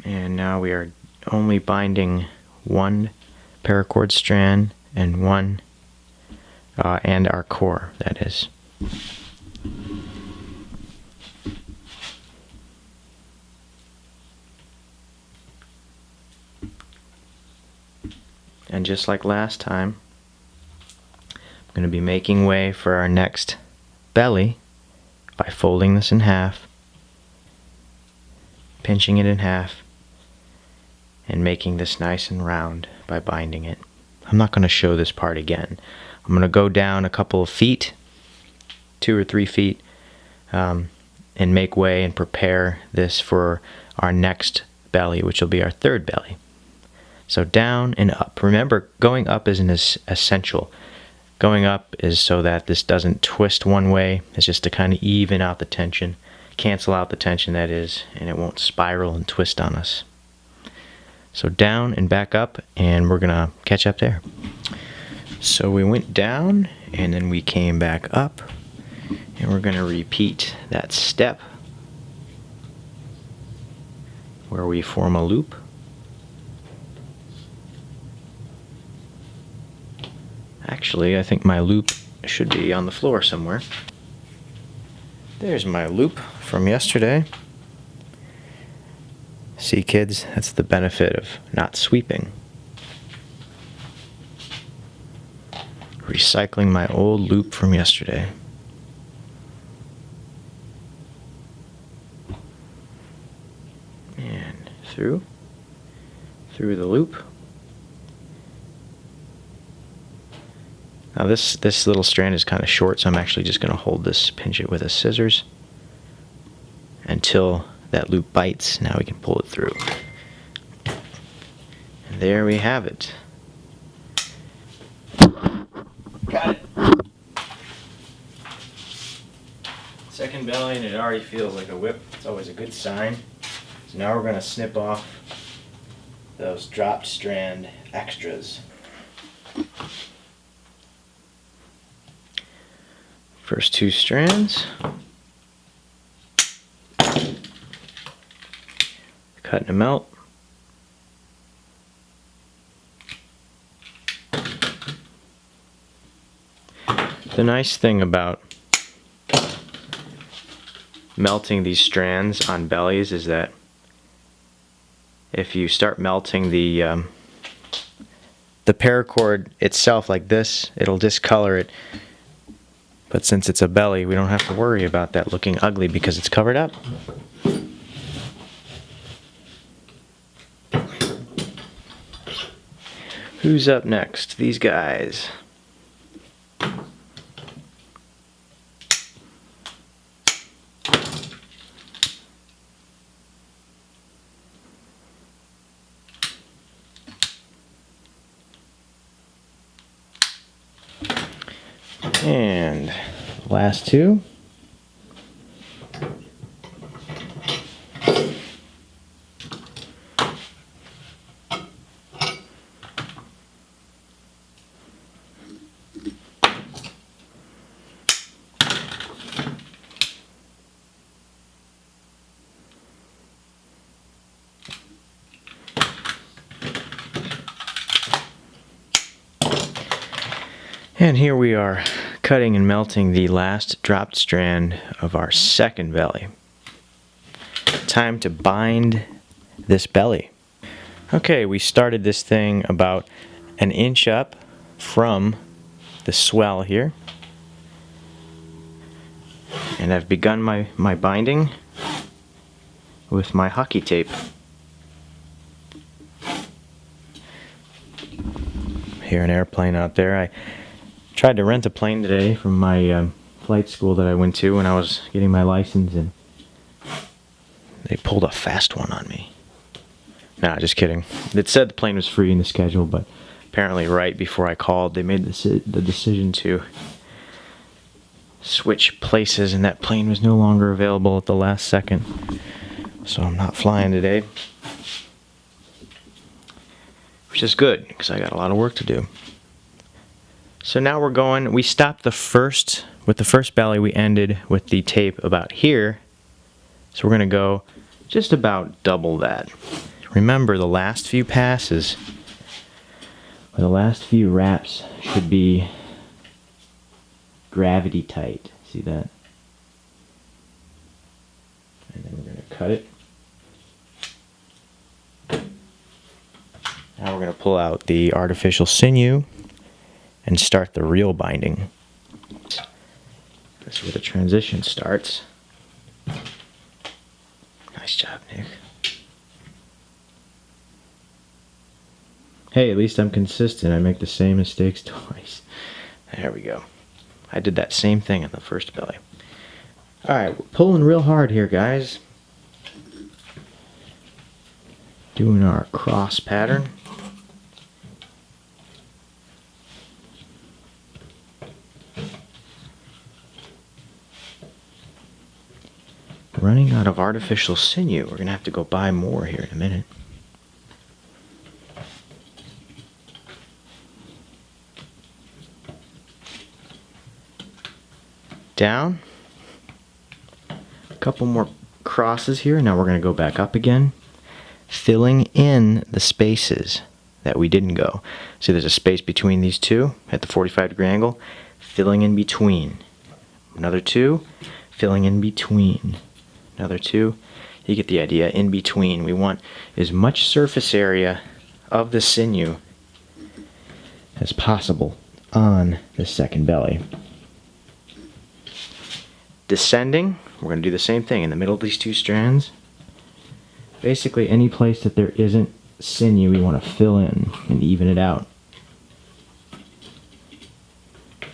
And now we are only binding 1 paracord strand and and our core, that is. And just like last time, I'm going to be making way for our next belly by folding this in half, pinching it in half, and making this nice and round by binding it. I'm not going to show this part again. I'm going to go down a couple of feet, 2 or 3 feet, and make way and prepare this for our next belly, which will be our third belly. So down and up. Remember, going up isn't as essential. Going up is so that this doesn't twist one way. It's just to kind of even out the tension, cancel out the tension, that is, and it won't spiral and twist on us. So down and back up, and we're gonna catch up there. So we went down and then we came back up, and we're gonna repeat that step where we form a loop. Actually, I think my loop should be on the floor somewhere. There's my loop from yesterday. See, kids, that's the benefit of not sweeping. Recycling my old loop from yesterday. And through the loop. Now this little strand is kind of short, so I'm actually just going to hold this, pinch it with a scissors until that loop bites. Now we can pull it through. And there we have it. Got it. Second belly, and it already feels like a whip. It's always a good sign. So now we're going to snip off those dropped strand extras. First 2 strands. Cutting them out. The nice thing about melting these strands on bellies is that if you start melting the paracord itself like this, it'll discolor it. But since it's a belly, we don't have to worry about that looking ugly because it's covered up. Who's up next? These guys. And last two. And here we are cutting and melting the last dropped strand of our second belly. Time to bind this belly. Okay, we started this thing about an inch up from the swell here. And I've begun my binding with my hockey tape. Hear an airplane out there. I tried to rent a plane today from my flight school that I went to when I was getting my license, and they pulled a fast one on me. Nah, just kidding. It said the plane was free in the schedule, but apparently right before I called, they made the decision to switch places, and that plane was no longer available at the last second. So I'm not flying today, which is good because I got a lot of work to do. So now we're going, we stopped with the first belly, we ended with the tape about here. So we're going to go just about double that. Remember, the last few passes, or the last few wraps, should be gravity tight. See that? And then we're going to cut it. Now we're going to pull out the artificial sinew and start the real binding. That's where the transition starts. Nice job, Nick. Hey, at least I'm consistent. I make the same mistakes twice. There we go. I did that same thing in the first belly. Alright, we're pulling real hard here, guys. Doing our cross pattern. Running out of artificial sinew. We're going to have to go buy more here in a minute. Down. A couple more crosses here. Now we're going to go back up again, filling in the spaces that we didn't go. See, there's a space between these two at the 45-degree angle. Filling in between. Another two. Filling in between. Another two. You get the idea. In between. We want as much surface area of the sinew as possible on the second belly. Descending, we're going to do the same thing in the middle of these two strands. Basically, any place that there isn't sinew, we want to fill in and even it out.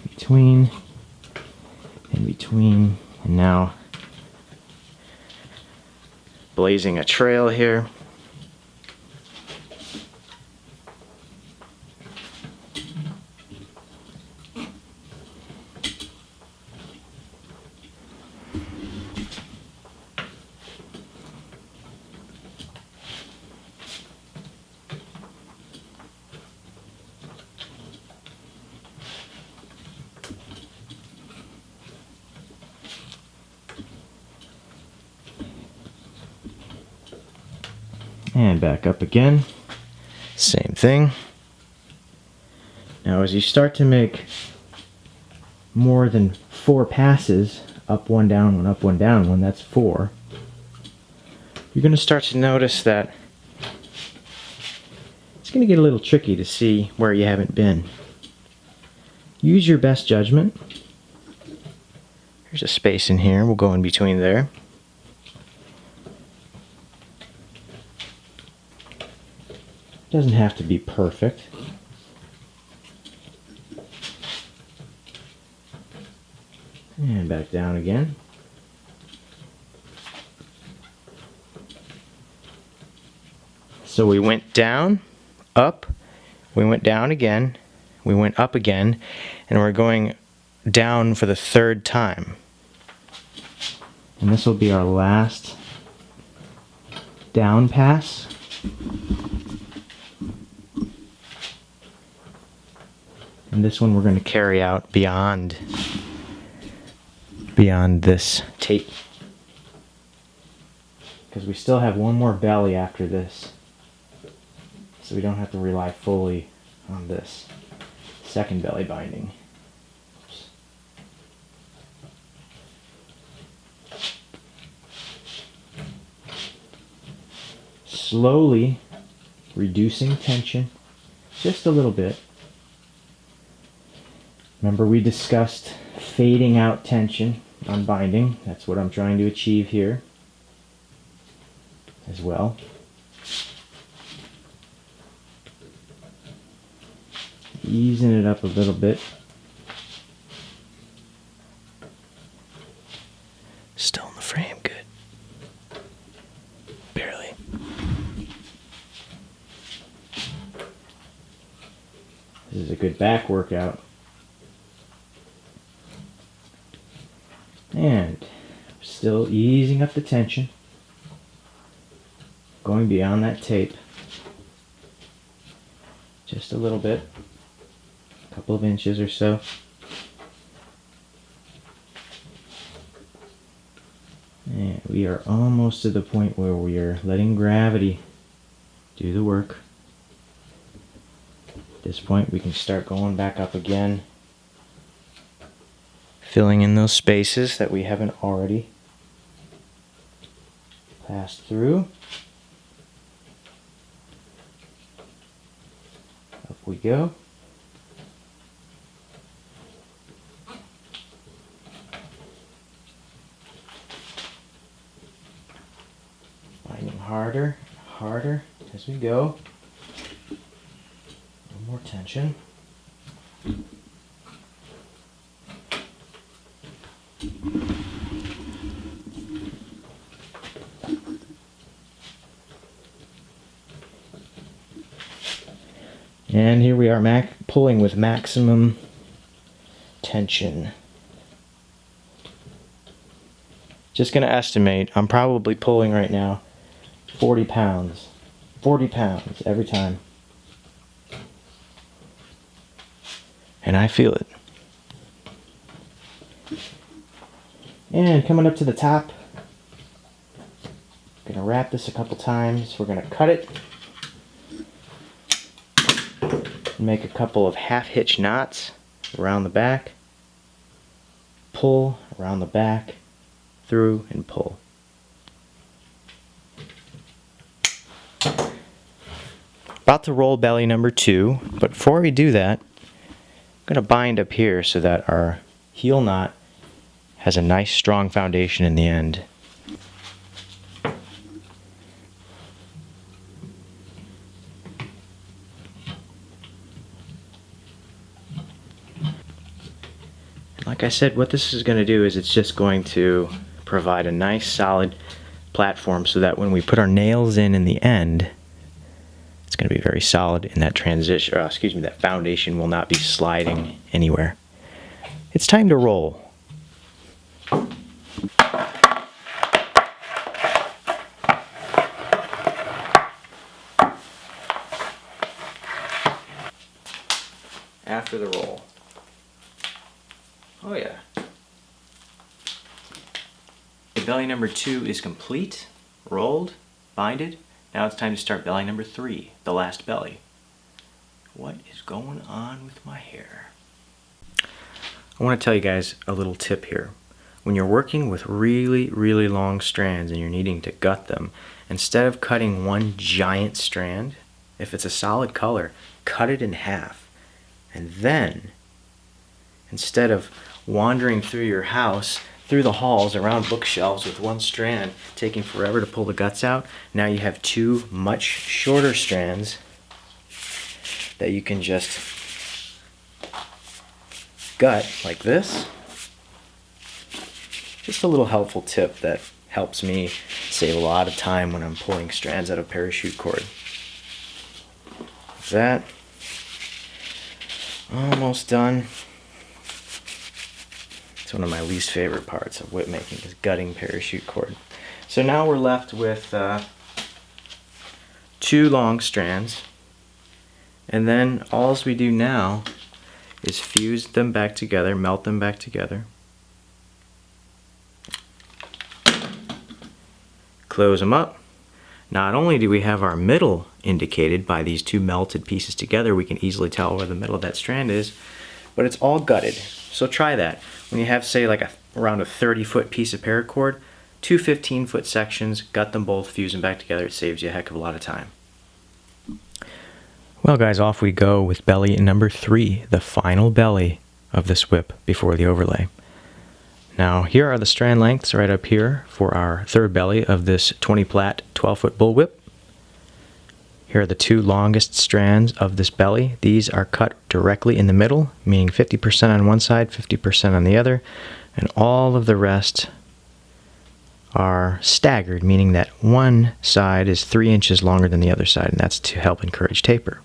Between, in between, and now blazing a trail here. And back up again. Same thing. Now as you start to make more than 4 passes, up one, down one, up one, down one, that's 4. You're going to start to notice that it's going to get a little tricky to see where you haven't been. Use your best judgment. There's a space in here. We'll go in between there. Doesn't have to be perfect. And back down again. So we went down, up, we went down again, we went up again, and we're going down for the third time. And this will be our last down pass. And this one we're going to carry out beyond this tape, because we still have one more belly after this, so we don't have to rely fully on this second belly binding. Oops. Slowly reducing tension just a little bit. Remember, we discussed fading out tension on binding. That's what I'm trying to achieve here as well. Easing it up a little bit. Still in the frame, good. Barely. This is a good back workout. And still easing up the tension. Going beyond that tape. Just a little bit. A couple of inches or so. And we are almost to the point where we are letting gravity do the work. At this point we can start going back up again. Filling in those spaces that we haven't already passed through. Up we go. Binding harder, harder as we go. A little more tension. And here we are pulling with maximum tension. Just going to estimate, I'm probably pulling right now 40 pounds. 40 pounds every time. And I feel it. And coming up to the top, gonna wrap this a couple times. We're gonna cut it. Make a couple of half hitch knots around the back. Pull around the back, through and pull. About to roll belly number 2, but before we do that, I'm gonna bind up here so that our heel knot has a nice strong foundation in the end. Like I said, what this is going to do is it's just going to provide a nice solid platform so that when we put our nails in the end, it's going to be very solid, and that transition, that foundation will not be sliding anywhere. It's time to roll. After the roll. Oh yeah. Belly number 2 is complete, rolled, binded. Now it's time to start belly number 3, the last belly. What is going on with my hair? I want to tell you guys a little tip here. When you're working with really, really long strands and you're needing to gut them, instead of cutting one giant strand, if it's a solid color, cut it in half. And then, instead of wandering through your house, through the halls, around bookshelves with one strand, taking forever to pull the guts out, now you have 2 much shorter strands that you can just gut like this. Just a little helpful tip that helps me save a lot of time when I'm pulling strands out of parachute cord. Like that. Almost done. It's one of my least favorite parts of whip making, is gutting parachute cord. So now we're left with 2 long strands, and then all we do now is fuse them back together, melt them back together, close them up. Not only do we have our middle indicated by these 2 melted pieces together, we can easily tell where the middle of that strand is, but it's all gutted. So try that. When you have, say, like around a 30-foot piece of paracord, 2 15-foot sections, gut them both, fuse them back together. It saves you a heck of a lot of time. Well guys, off we go with belly number 3, the final belly of this whip before the overlay. Now here are the strand lengths right up here for our 3rd belly of this 20 plat 12-foot bullwhip. Here are the 2 longest strands of this belly. These are cut directly in the middle, meaning 50% on one side, 50% on the other, and all of the rest are staggered, meaning that one side is 3 inches longer than the other side, and that's to help encourage taper.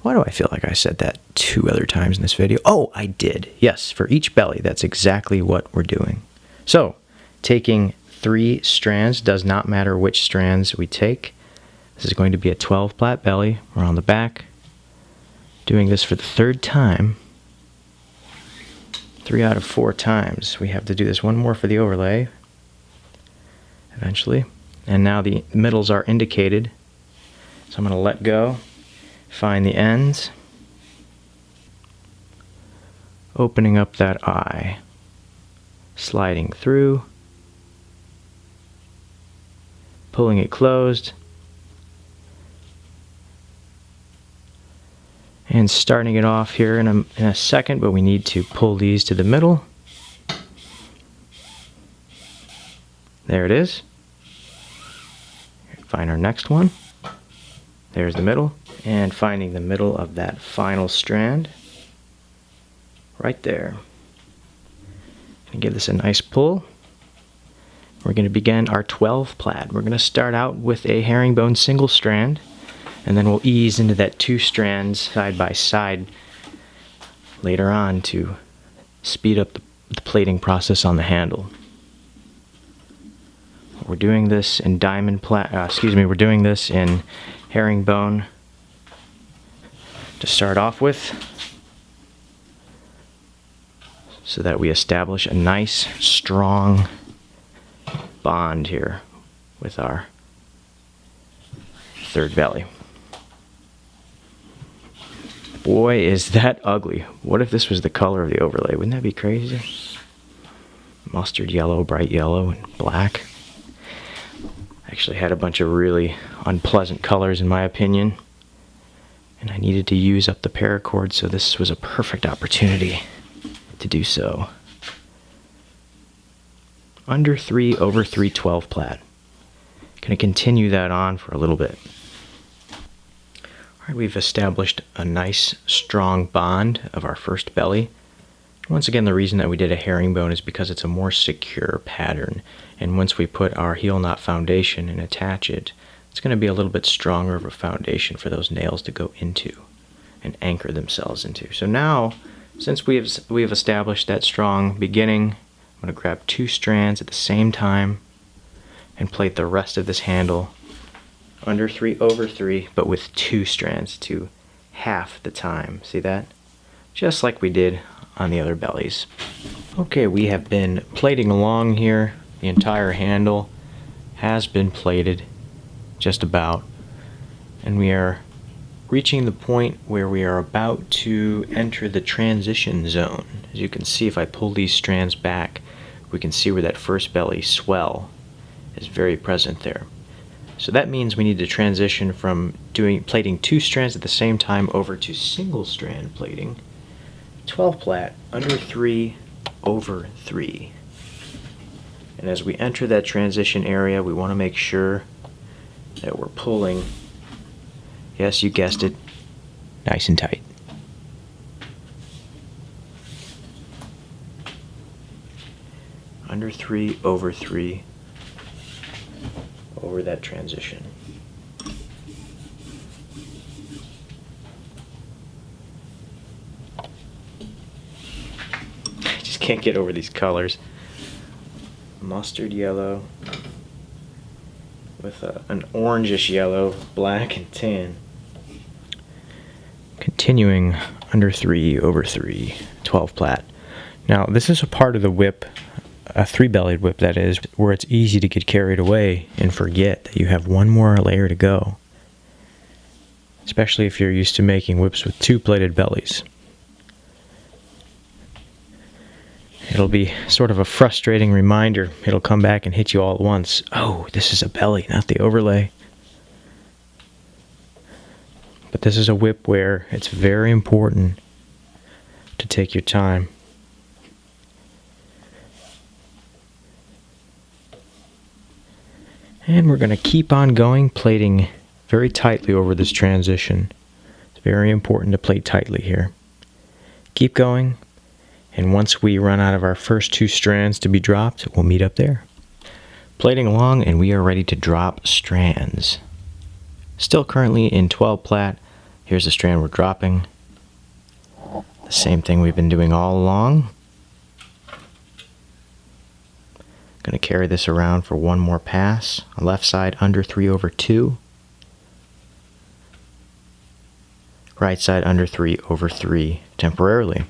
Why do I feel like I said that 2 other times in this video? Oh, I did. Yes, for each belly, that's exactly what we're doing. So, taking 3 strands, does not matter which strands we take. This is going to be a 12 plat belly. We're on the back. Doing this for the 3rd time. 3 out of 4 times. We have to do this one more for the overlay eventually. And now the middles are indicated. So I'm going to let go. Find the ends, opening up that eye, sliding through, pulling it closed, and starting it off here in a second, but we need to pull these to the middle. There it is. Find our next one. There's the middle. And finding the middle of that final strand right there. And give this a nice pull. We're going to begin our 12 plat. We're going to start out with a herringbone single strand, and then we'll ease into that 2 strands side by side later on to speed up the plating process on the handle. We're doing this in we're doing this in herringbone to start off with, so that we establish a nice strong bond here with our 3rd belly. Boy, is that ugly. What if this was the color of the overlay? Wouldn't that be crazy? Mustard yellow, bright yellow, and black. Actually had a bunch of really unpleasant colors in my opinion, and I needed to use up the paracord, so this was a perfect opportunity to do so. Under 3 over 3 12 plat. Gonna continue that on for a little bit. Alright, we've established a nice strong bond of our 1st belly. Once again, the reason that we did a herringbone is because it's a more secure pattern, and once we put our heel knot foundation and attach it, it's going to be a little bit stronger of a foundation for those nails to go into and anchor themselves into. So now, since we've established that strong beginning, I'm going to grab 2 strands at the same time and plait the rest of this handle under 3 over 3, but with 2 strands to half the time. See that? Just like we did on the other bellies. Okay, we have been plating along here. The entire handle has been plated, just about, and we are reaching the point where we are about to enter the transition zone. As you can see, if I pull these strands back, we can see where that 1st belly swell is very present there. So that means we need to transition from plating 2 strands at the same time over to single strand plating, 12 plat, under 3 over 3. And as we enter that transition area, we want to make sure that we're pulling, yes, you guessed it, nice and tight. Under 3 over 3 over that transition. can't get over these colors. Mustard yellow with an orangish yellow, black and tan. Continuing under 3/3, 12 plat. Now this is a part of the whip, a 3-bellied whip that is, where it's easy to get carried away and forget that you have one more layer to go. Especially if you're used to making whips with 2 plaited bellies. It'll be sort of a frustrating reminder. It'll come back and hit you all at once. Oh, this is a belly, not the overlay. But this is a whip where it's very important to take your time. And we're going to keep on going, plating very tightly over this transition. It's very important to plait tightly here. Keep going. And once we run out of our first 2 strands to be dropped, we'll meet up there. Plaiting along, and we are ready to drop strands. Still currently in 12 plat. Here's the strand we're dropping. The same thing we've been doing all along. Going to carry this around for one more pass. On left side under 3/2. Right side under 3/3 temporarily.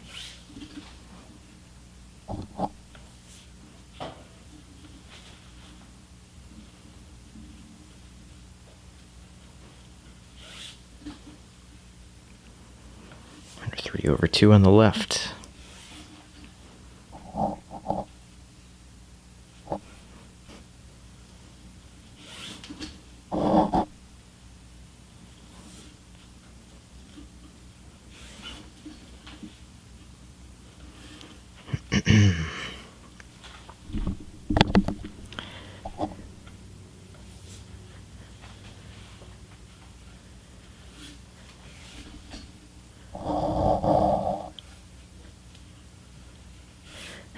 Under 3/2 on the left.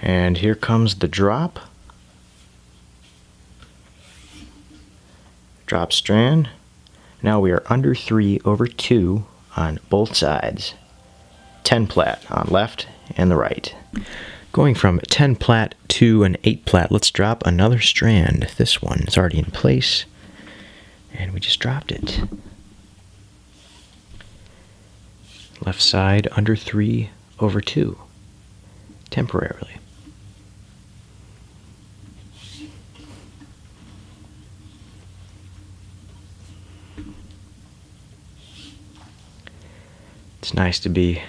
And here comes the drop. Drop strand. Now we are under 3/2 on both sides. 10 plat on left and the right. Going from 10 plat to an 8 plat, let's drop another strand. This one is already in place, and we just dropped it. Left side under 3/2, temporarily. It's nice to be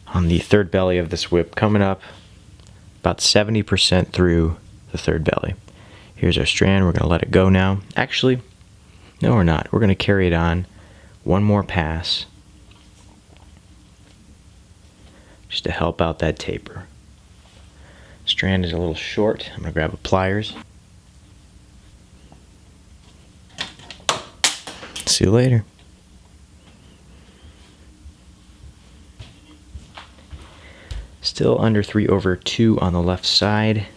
on the 3rd belly of this whip, coming up about 70% through the 3rd belly. Here's our strand. We're going to let it go now. Actually, no, we're not. We're going to carry it on one more pass just to help out that taper. Strand is a little short. I'm going to grab a pliers. See you later. Still under 3/2 on the left side.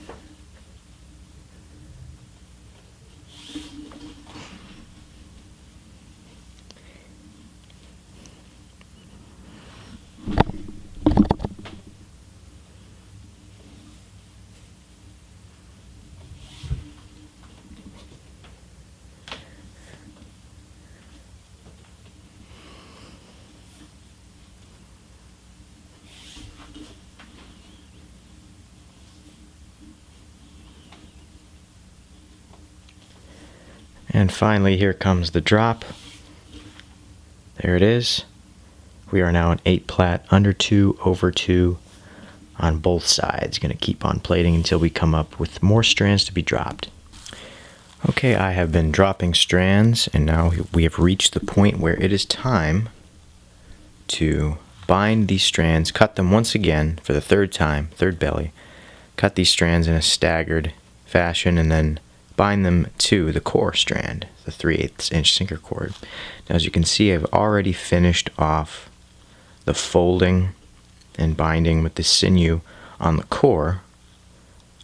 And finally, here comes the drop. There it is. We are now an 8 plat, under 2/2 on both sides. Going to keep on plating until we come up with more strands to be dropped. Okay, I have been dropping strands, and now we have reached the point where it is time to bind these strands, cut them once again for the 3rd time, 3rd belly. Cut these strands in a staggered fashion, and then bind them to the core strand, the 3/8 inch sinker cord. Now, as you can see, I've already finished off the folding and binding with the sinew on the core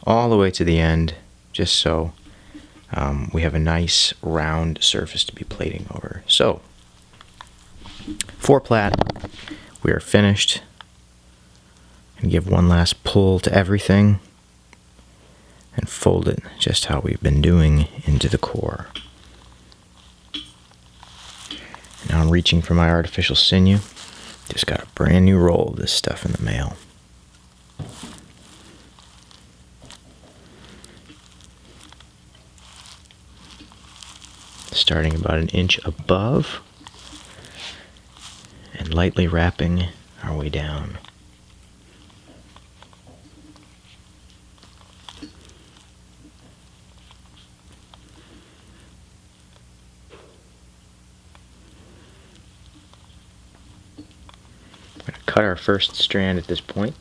all the way to the end, just so we have a nice round surface to be plating over. So, 4 plat, we are finished. And give one last pull to everything and fold it just how we've been doing into the core. Now I'm reaching for my artificial sinew. Just got a brand new roll of this stuff in the mail. Starting about an inch above and lightly wrapping our way down. We're going to cut our first strand at this point.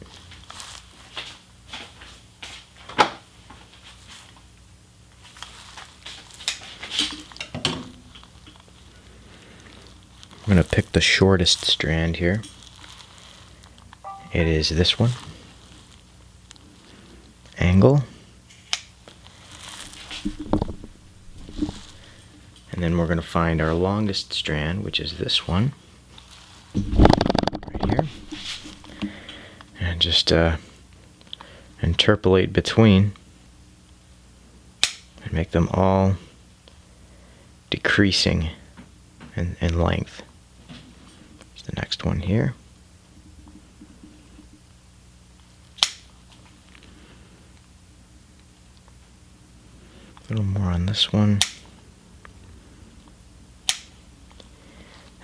I'm going to pick the shortest strand here. It is this one. Angle. And then we're going to find our longest strand, which is this one. Right here. And just interpolate between and make them all decreasing in length. The next one here. A little more on this one.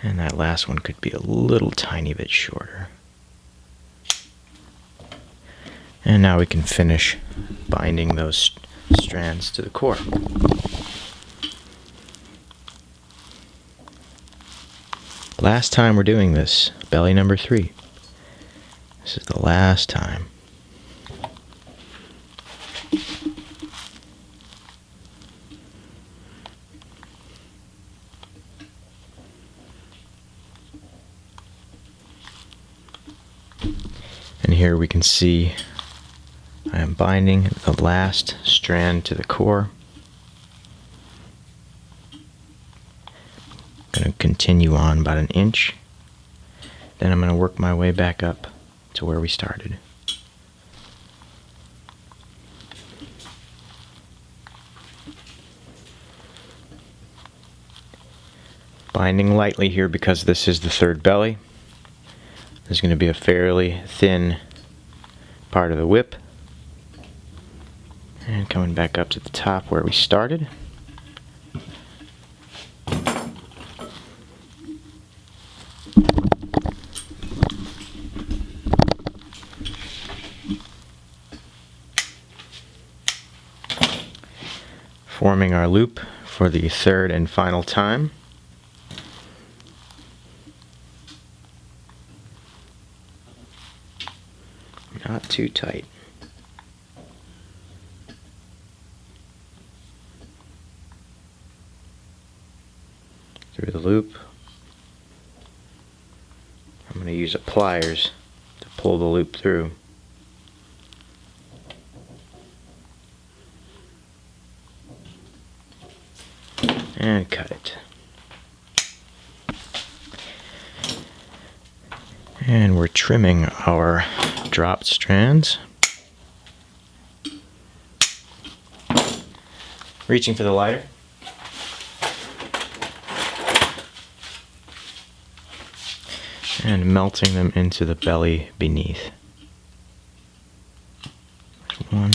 And that last one could be a little tiny bit shorter. And now we can finish binding those strands to the core. Last time we're doing this, belly number 3. This is the last time. And here we can see I am binding the last strand to the core. Going to continue on about an inch. Then I'm going to work my way back up to where we started. Binding lightly here because this is the third belly. There's going to be a fairly thin part of the whip. And coming back up to the top where we started. Forming our loop for the third and final time. Not too tight. Through the loop. I'm going to use a pliers to pull the loop through. And cut it. And we're trimming our dropped strands. Reaching for the lighter. And melting them into the belly beneath. There's one.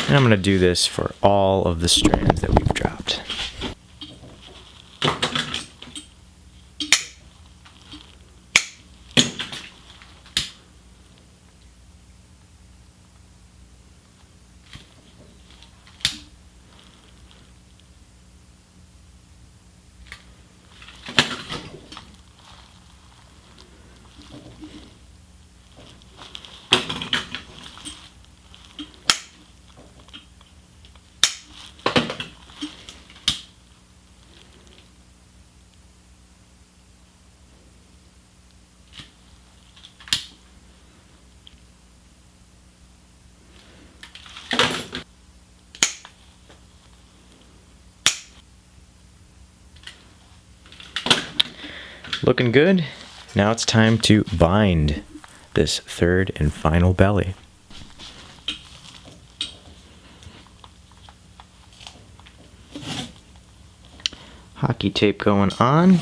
And I'm going to do this for all of the strands that we've dropped. Looking good. Now it's time to bind this third and final belly. Hockey tape going on,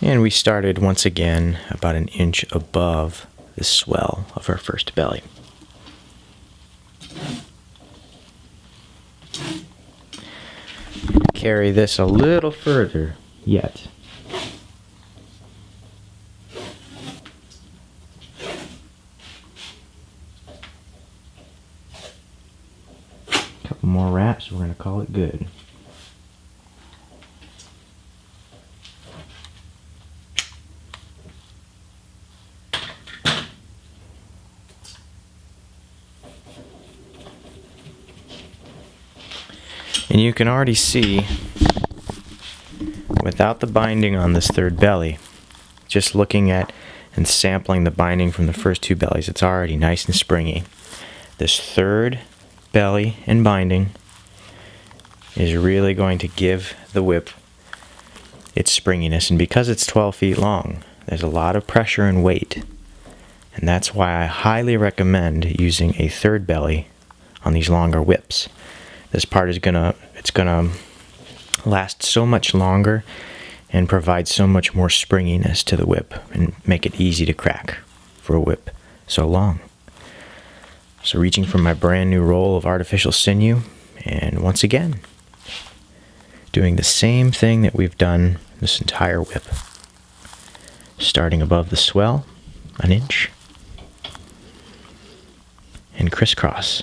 and we started once again about an inch above the swell of our first belly. Carry this a little further yet. Couple more wraps, we're going to call it good. And you can already see, without the binding on this third belly, just looking at and sampling the binding from the first two bellies, it's already nice and springy. This third belly and binding is really going to give the whip its springiness. And because it's 12 feet long, there's a lot of pressure and weight. And that's why I highly recommend using a third belly on these longer whips. This part is gonna last so much longer and provide so much more springiness to the whip and make it easy to crack for a whip so long. So reaching for my brand new roll of artificial sinew, and once again doing the same thing that we've done this entire whip. Starting above the swell, an inch, and crisscross.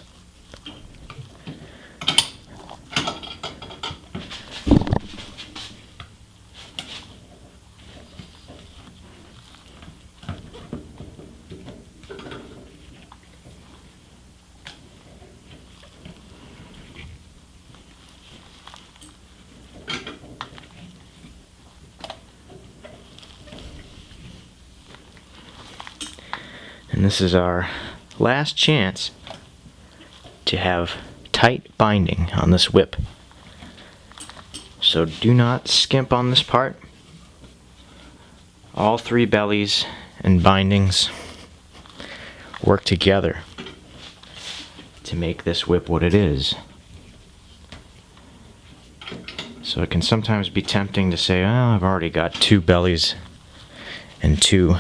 And this is our last chance to have tight binding on this whip. So do not skimp on this part. All three bellies and bindings work together to make this whip what it is. So it can sometimes be tempting to say, oh, I've already got two bellies and two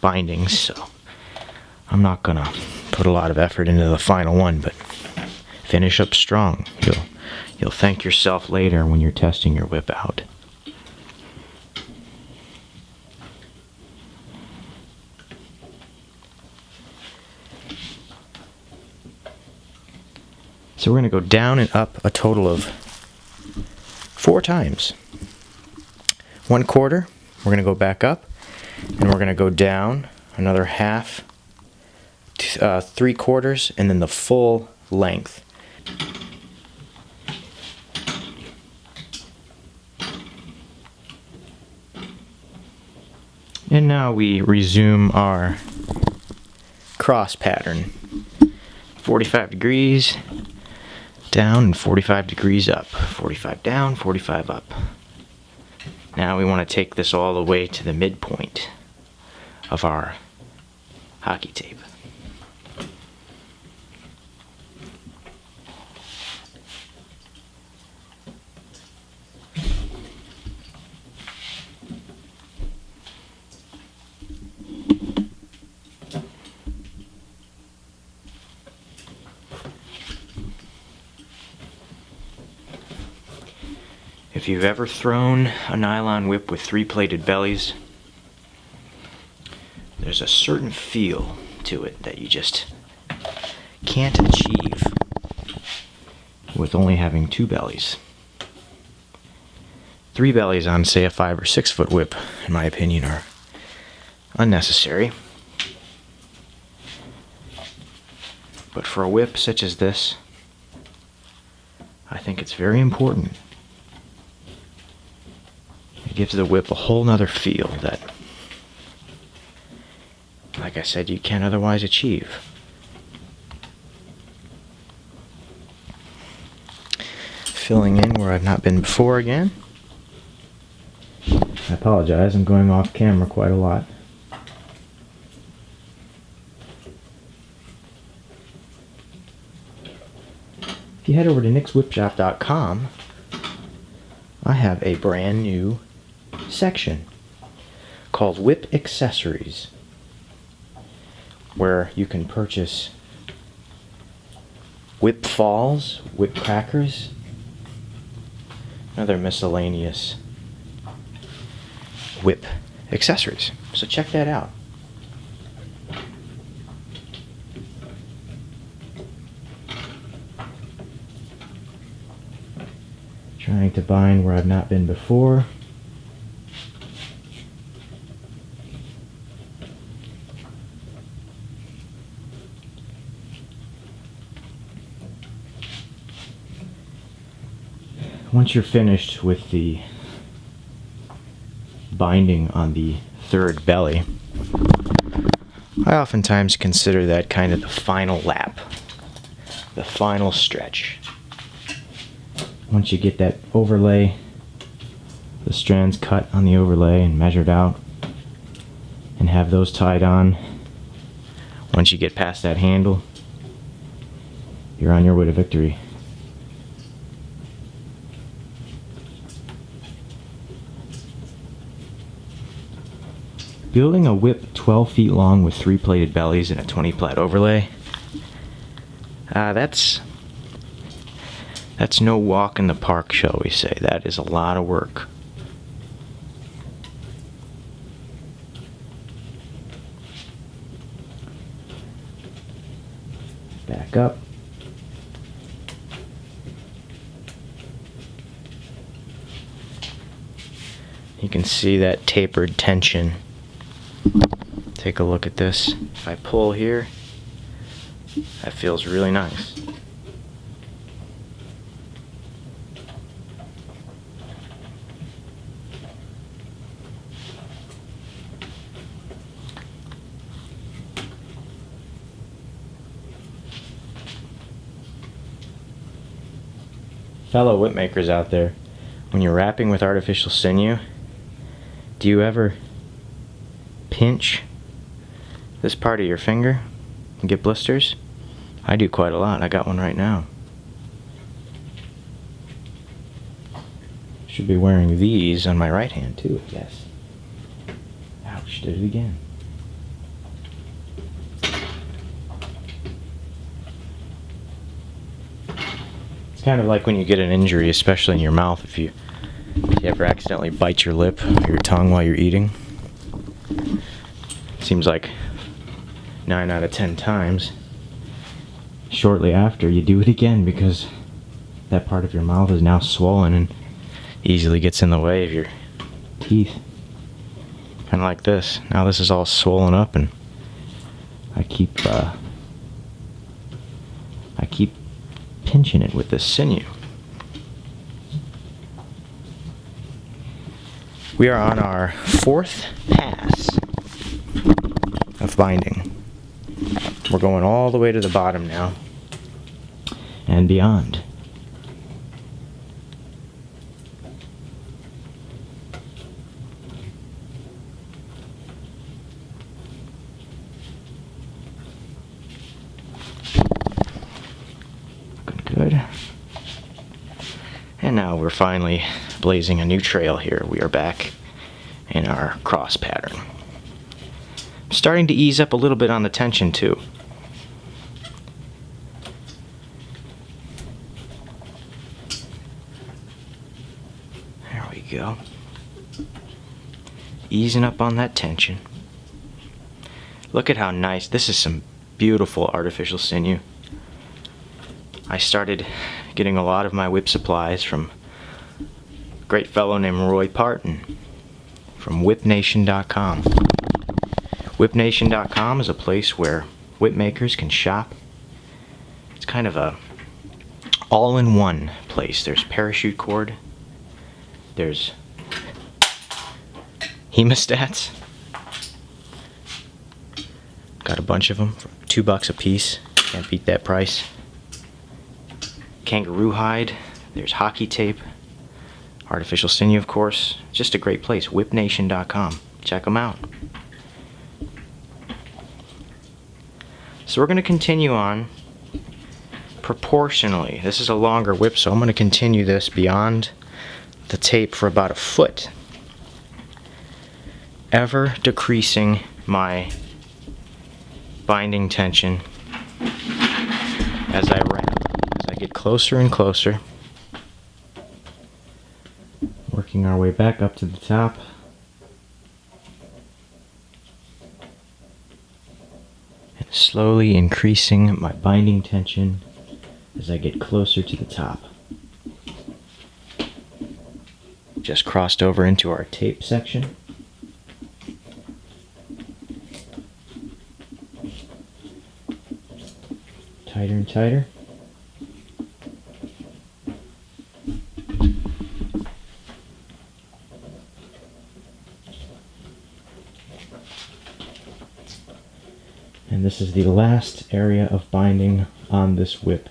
bindings, so I'm not gonna put a lot of effort into the final one, but finish up strong. You'll thank yourself later when you're testing your whip out. So we're gonna go down and up a total of 4 times. 1/4, we're gonna go back up, and we're gonna go down another half, 3/4, and then the full length. And now we resume our cross pattern. 45 degrees down and 45 degrees up. 45 down, 45 up. Now we want to take this all the way to the midpoint of our hockey tape. If you've ever thrown a nylon whip with 3 plaited bellies, there's a certain feel to it that you just can't achieve with only having 2 bellies. 3 bellies on, say, a 5 or 6 foot whip, in my opinion, are unnecessary. But for a whip such as this, I think it's very important. It gives the whip a whole nother feel that, like I said, you can't otherwise achieve. Filling in where I've not been before again. I apologize, I'm going off camera quite a lot. If you head over to NicksWhipShop.com, I have a brand new section called Whip Accessories, where you can purchase whip falls, whip crackers, and other miscellaneous whip accessories. So check that out. Trying to bind where I've not been before. Once you're finished with the binding on the third belly, I oftentimes consider that kind of the final lap, the final stretch. Once you get that overlay, the strands cut on the overlay and measured out, and have those tied on, once you get past that handle, you're on your way to victory. Building a whip 12 feet long with 3 plaited bellies and a 20 plat overlay, that's no walk in the park, shall we say. That is a lot of work. Back up. You can see that tapered tension. Take a look at this. If I pull here, that feels really nice. Fellow whip makers out there, when you're wrapping with artificial sinew, do you ever pinch this part of your finger and get blisters? I do quite a lot. I got one right now. Should be wearing these on my right hand too, I guess. Ouch, did it again. It's kind of like when you get an injury, especially in your mouth, if you ever accidentally bite your lip or your tongue while you're eating. Seems like 9 out of 10 times, shortly after, you do it again because that part of your mouth is now swollen and easily gets in the way of your teeth. Kind of like this. Now this is all swollen up, and I keep pinching it with this sinew. We are on our 4th pass of binding. We're going all the way to the bottom now and beyond. Looking good. And now we're finally blazing a new trail here. We are back in our cross pattern. Starting to ease up a little bit on the tension too. There we go. Easing up on that tension. Look at how nice. This is some beautiful artificial sinew. I started getting a lot of my whip supplies from a great fellow named Roy Parton from whipnation.com. Whipnation.com is a place where whip makers can shop. It's kind of a all-in-one place. There's parachute cord, there's hemostats. Got a bunch of them for $2 a piece. Can't beat that price. Kangaroo hide. There's hockey tape. Artificial sinew, of course. Just a great place. WhipNation.com. Check them out. So we're going to continue on proportionally. This is a longer whip, so I'm going to continue this beyond the tape for about a foot, ever decreasing my binding tension as I wrap, as I get closer and closer, working our way back up to the top. And slowly increasing my binding tension as I get closer to the top. Just crossed over into our tape section. Tighter and tighter. And this is the last area of binding on this whip.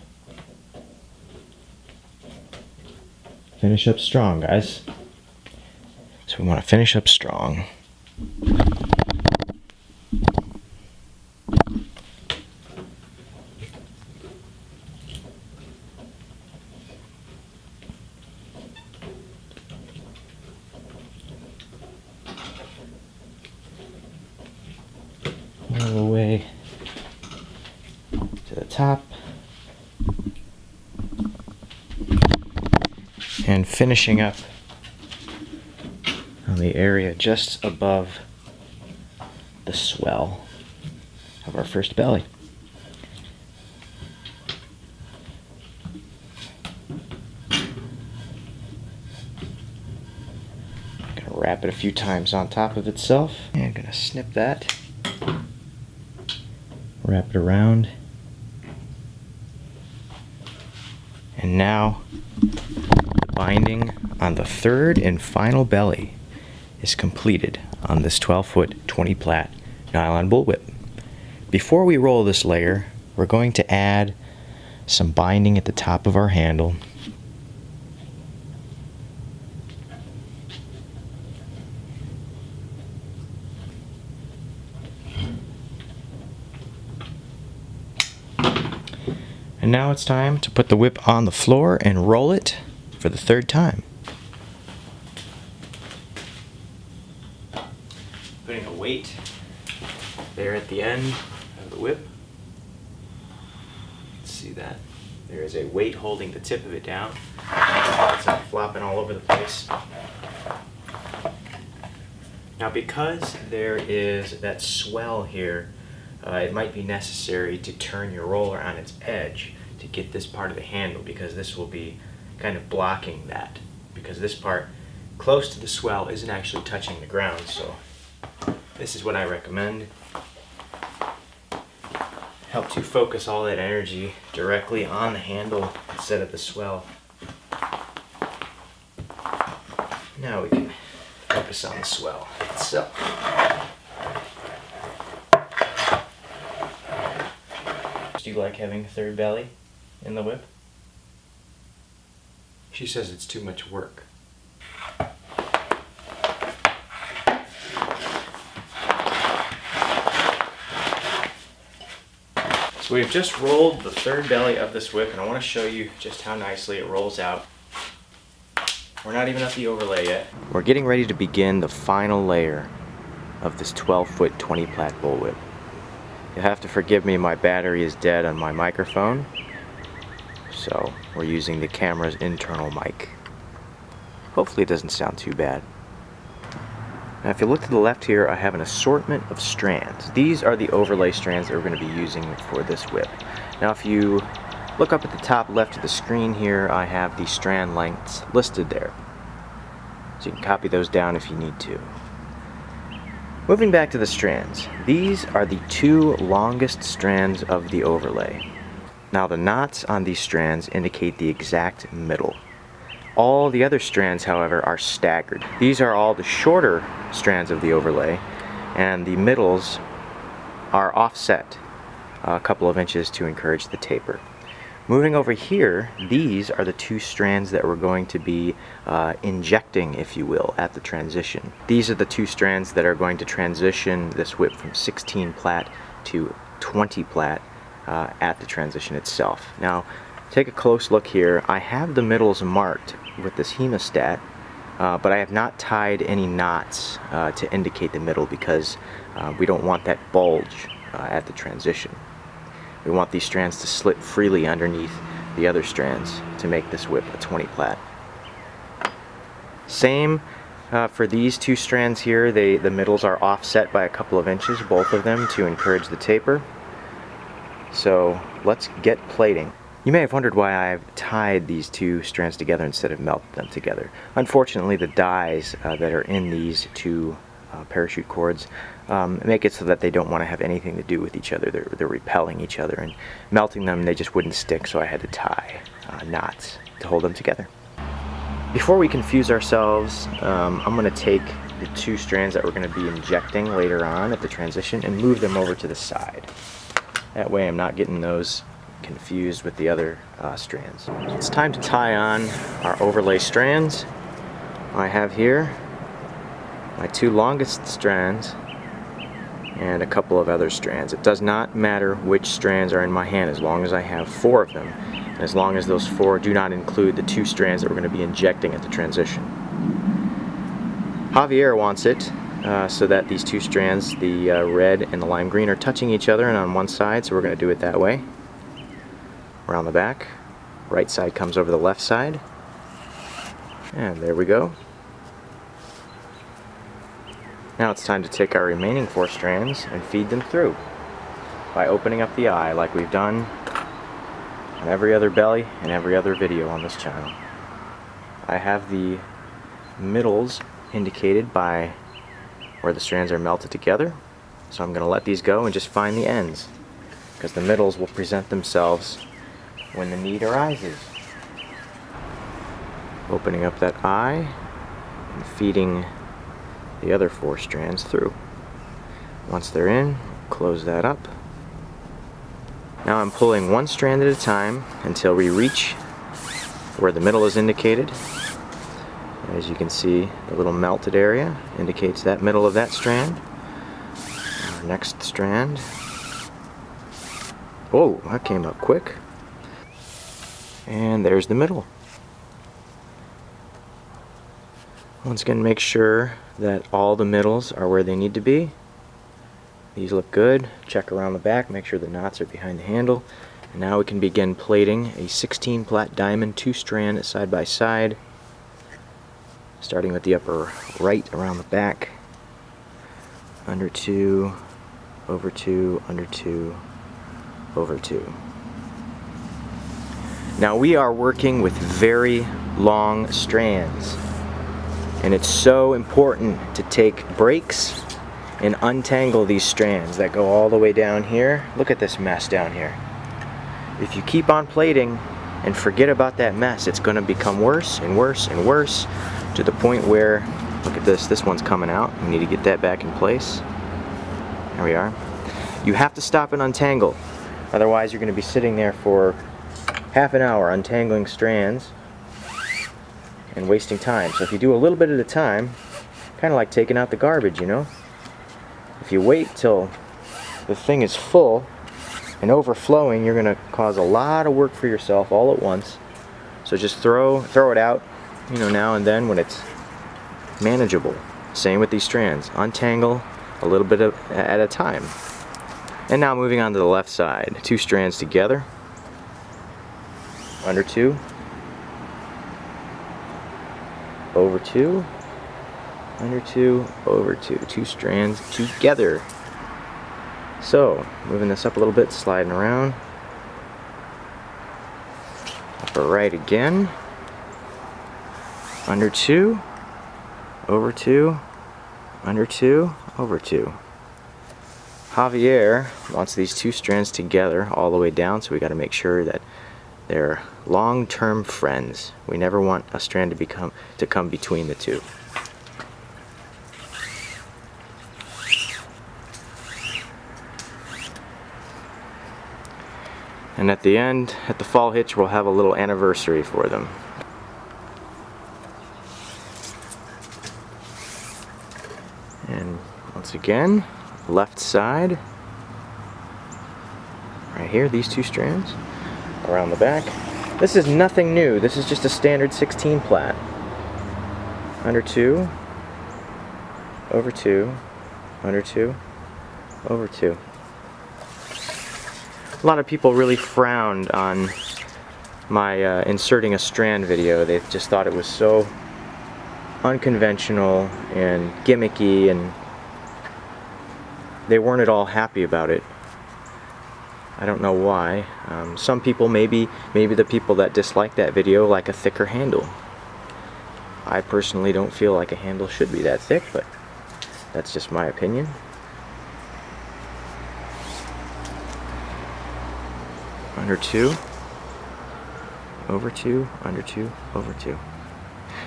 Finish up strong, guys. So we want to finish up strong. All the way to the top. And finishing up on the area just above the swell of our first belly. Gonna wrap it a few times on top of itself, and I'm gonna snip that, wrap it around, and now the binding on the third and final belly is completed on this 12-foot 20 plat nylon bullwhip. Before we roll this layer, we're going to add some binding at the top of our handle. And now it's time to put the whip on the floor and roll it for the third time. Putting a weight there at the end of the whip. See that? There is a weight holding the tip of it down. It's not flopping all over the place. Now, because there is that swell here, it might be necessary to turn your roller on its edge to get this part of the handle, because this will be kind of blocking that, because this part close to the swell isn't actually touching the ground. So this is what I recommend. Helps you focus all that energy directly on the handle instead of the swell. Now we can focus on the swell itself. Do you like having a third belly in the whip? She says it's too much work. So we've just rolled the third belly of this whip, and I want to show you just how nicely it rolls out. We're not even at the overlay yet. We're getting ready to begin the final layer of this 12-foot 20 plat bullwhip. You'll have to forgive me, my battery is dead on my microphone, so we're using the camera's internal mic. Hopefully it doesn't sound too bad. Now if you look to the left here, I have an assortment of strands. These are the overlay strands that we're going to be using for this whip. Now if you look up at the top left of the screen here, I have the strand lengths listed there. So you can copy those down if you need to. Moving back to the strands, these are the two longest strands of the overlay. Now the knots on these strands indicate the exact middle. All the other strands, however, are staggered. These are all the shorter strands of the overlay, and the middles are offset a couple of inches to encourage the taper. Moving over here, these are the two strands that we're going to be injecting, if you will, at the transition. These are the two strands that are going to transition this whip from 16 plat to 20 plat at the transition itself. Now, take a close look here. I have the middles marked with this hemostat, but I have not tied any knots to indicate the middle because we don't want that bulge at the transition. We want these strands to slip freely underneath the other strands to make this whip a 20 plat. Same for these two strands here. The middles are offset by a couple of inches, both of them, to encourage the taper. So let's get plating. You may have wondered why I've tied these two strands together instead of melted them together. Unfortunately, the dies that are in these two parachute cords make it so that they don't want to have anything to do with each other. They're repelling each other, and melting them they just wouldn't stick, so I had to tie knots to hold them together. Before we confuse ourselves, I'm going to take the two strands that we're going to be injecting later on at the transition and move them over to the side. That way I'm not getting those confused with the other strands. It's time to tie on our overlay strands. I have here my two longest strands and a couple of other strands. It does not matter which strands are in my hand as long as I have 4 of them, and as long as those 4 do not include the 2 strands that we're going to be injecting at the transition. Javier wants it so that these 2 strands, the red and the lime green, are touching each other and on one side, so we're going to do it that way. Around the back, right side comes over the left side, and there we go. Now it's time to take our remaining 4 strands and feed them through by opening up the eye like we've done on every other belly and every other video on this channel. I have the middles indicated by where the strands are melted together, so I'm going to let these go and just find the ends, because the middles will present themselves when the need arises. Opening up that eye and feeding the other 4 strands through. Once they're in, close that up. Now I'm pulling 1 strand at a time until we reach where the middle is indicated. As you can see, the little melted area indicates that middle of that strand. Our next strand. Oh, that came up quick. And there's the middle. Once again, make sure that all the middles are where they need to be. These look good. Check around the back, make sure the knots are behind the handle. And now we can begin plating a 16 plat diamond 2-strand side by side, starting with the upper right around the back. Under 2, over 2, under 2, over 2. Now we are working with very long strands, and it's so important to take breaks and untangle these strands that go all the way down here. Look at this mess down here. If you keep on plating and forget about that mess, it's going to become worse and worse and worse to the point where, look at this one's coming out. We need to get that back in place. There we are. You have to stop and untangle, otherwise you're going to be sitting there for half an hour untangling strands and wasting time. So if you do a little bit at a time, kind of like taking out the garbage, you know? If you wait till the thing is full and overflowing, you're going to cause a lot of work for yourself all at once. So just throw it out, you know, now and then when it's manageable. Same with these strands. Untangle a little bit at a time. And now moving on to the left side. 2 strands together. Under 2. Over 2. Under 2. Over 2. 2 strands together. So, moving this up a little bit, sliding around. Upper right again. Under 2. Over 2. Under 2. Over 2. Javier wants these 2 strands together all the way down, so we got to make sure that they're long-term friends. We never want a strand to come between the 2. And at the end, at the fall hitch, we'll have a little anniversary for them. And once again, left side, right here, these two strands, around the back. This is nothing new, this is just a standard 16 plait. Under 2, over 2, under 2, over 2. A lot of people really frowned on my inserting a strand video. They just thought it was so unconventional and gimmicky, and they weren't at all happy about it. I don't know why. Some people, maybe the people that dislike that video, like a thicker handle. I personally don't feel like a handle should be that thick, but that's just my opinion. Under 2, over 2, under 2, over 2.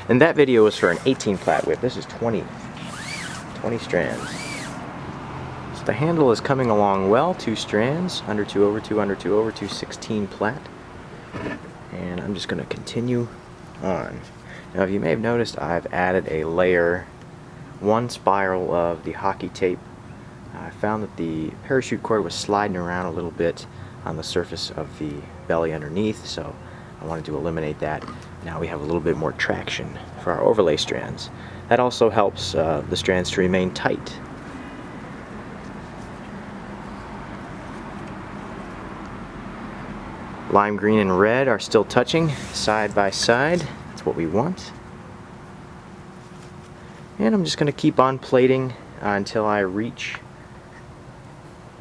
And that video was for an 18 plait whip. This is 20 strands. So the handle is coming along well. 2 strands, under 2, over 2, under 2, over 2, 16 plait. And I'm just going to continue on. Now, if you may have noticed, I've added a layer, 1 spiral of the hockey tape. I found that the parachute cord was sliding around a little bit on the surface of the belly underneath, so I wanted to eliminate that. Now we have a little bit more traction for our overlay strands. That also helps the strands to remain tight. Lime green and red are still touching side by side. That's what we want. And I'm just going to keep on plating until I reach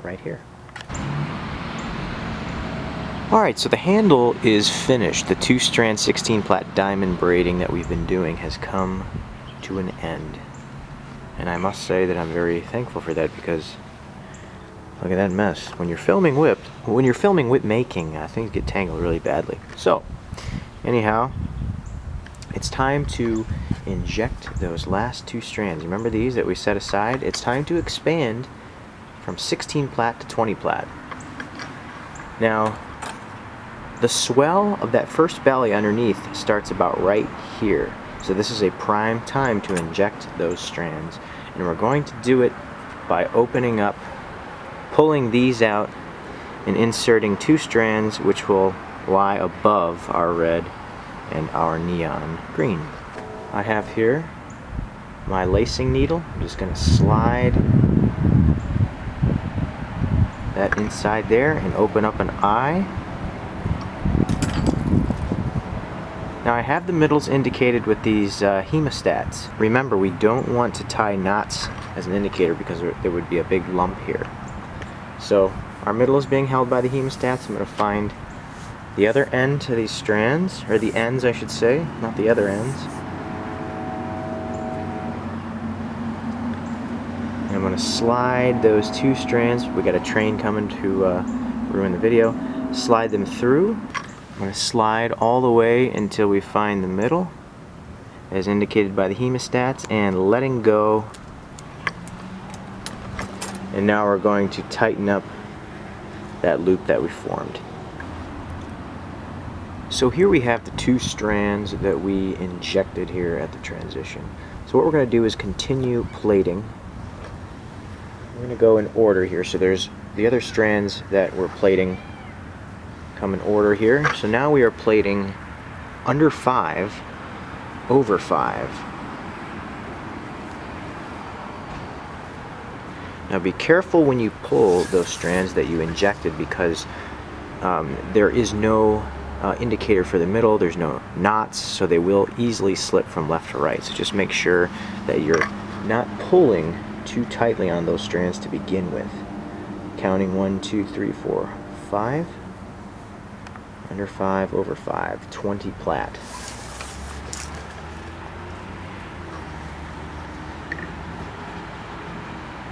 right here. Alright, so the handle is finished. The 2-strand 16 plait diamond braiding that we've been doing has come to an end. And I must say that I'm very thankful for that, because look at that mess. When you're filming whip making, things get tangled really badly. So, anyhow, it's time to inject those last 2 strands. Remember these that we set aside? It's time to expand from 16 plait to 20 plait. Now, the swell of that first belly underneath starts about right here. So this is a prime time to inject those strands. And we're going to do it by opening up, pulling these out, and inserting 2 strands which will lie above our red and our neon green. I have here my lacing needle. I'm just going to slide that inside there and open up an eye. Now I have the middles indicated with these hemostats. Remember, we don't want to tie knots as an indicator because there would be a big lump here. So our middle is being held by the hemostats. I'm going to find the other end to these strands, or the ends I should say, not the other ends. And I'm going to slide those 2 strands. We got a train coming to ruin the video. Slide them through. I'm going to slide all the way until we find the middle, as indicated by the hemostats, and letting go. And now we're going to tighten up that loop that we formed. So here we have the 2 strands that we injected here at the transition. So what we're going to do is continue plating. We're going to go in order here. So there's the other strands that we're plating come in order here. So now we are plating under 5 over 5. Now be careful when you pull those strands that you injected, because there is no indicator for the middle, there's no knots, so they will easily slip from left to right. So just make sure that you're not pulling too tightly on those strands to begin with. Counting 1, 2, 3, 4, 5. Under 5 over 5, 20 plait.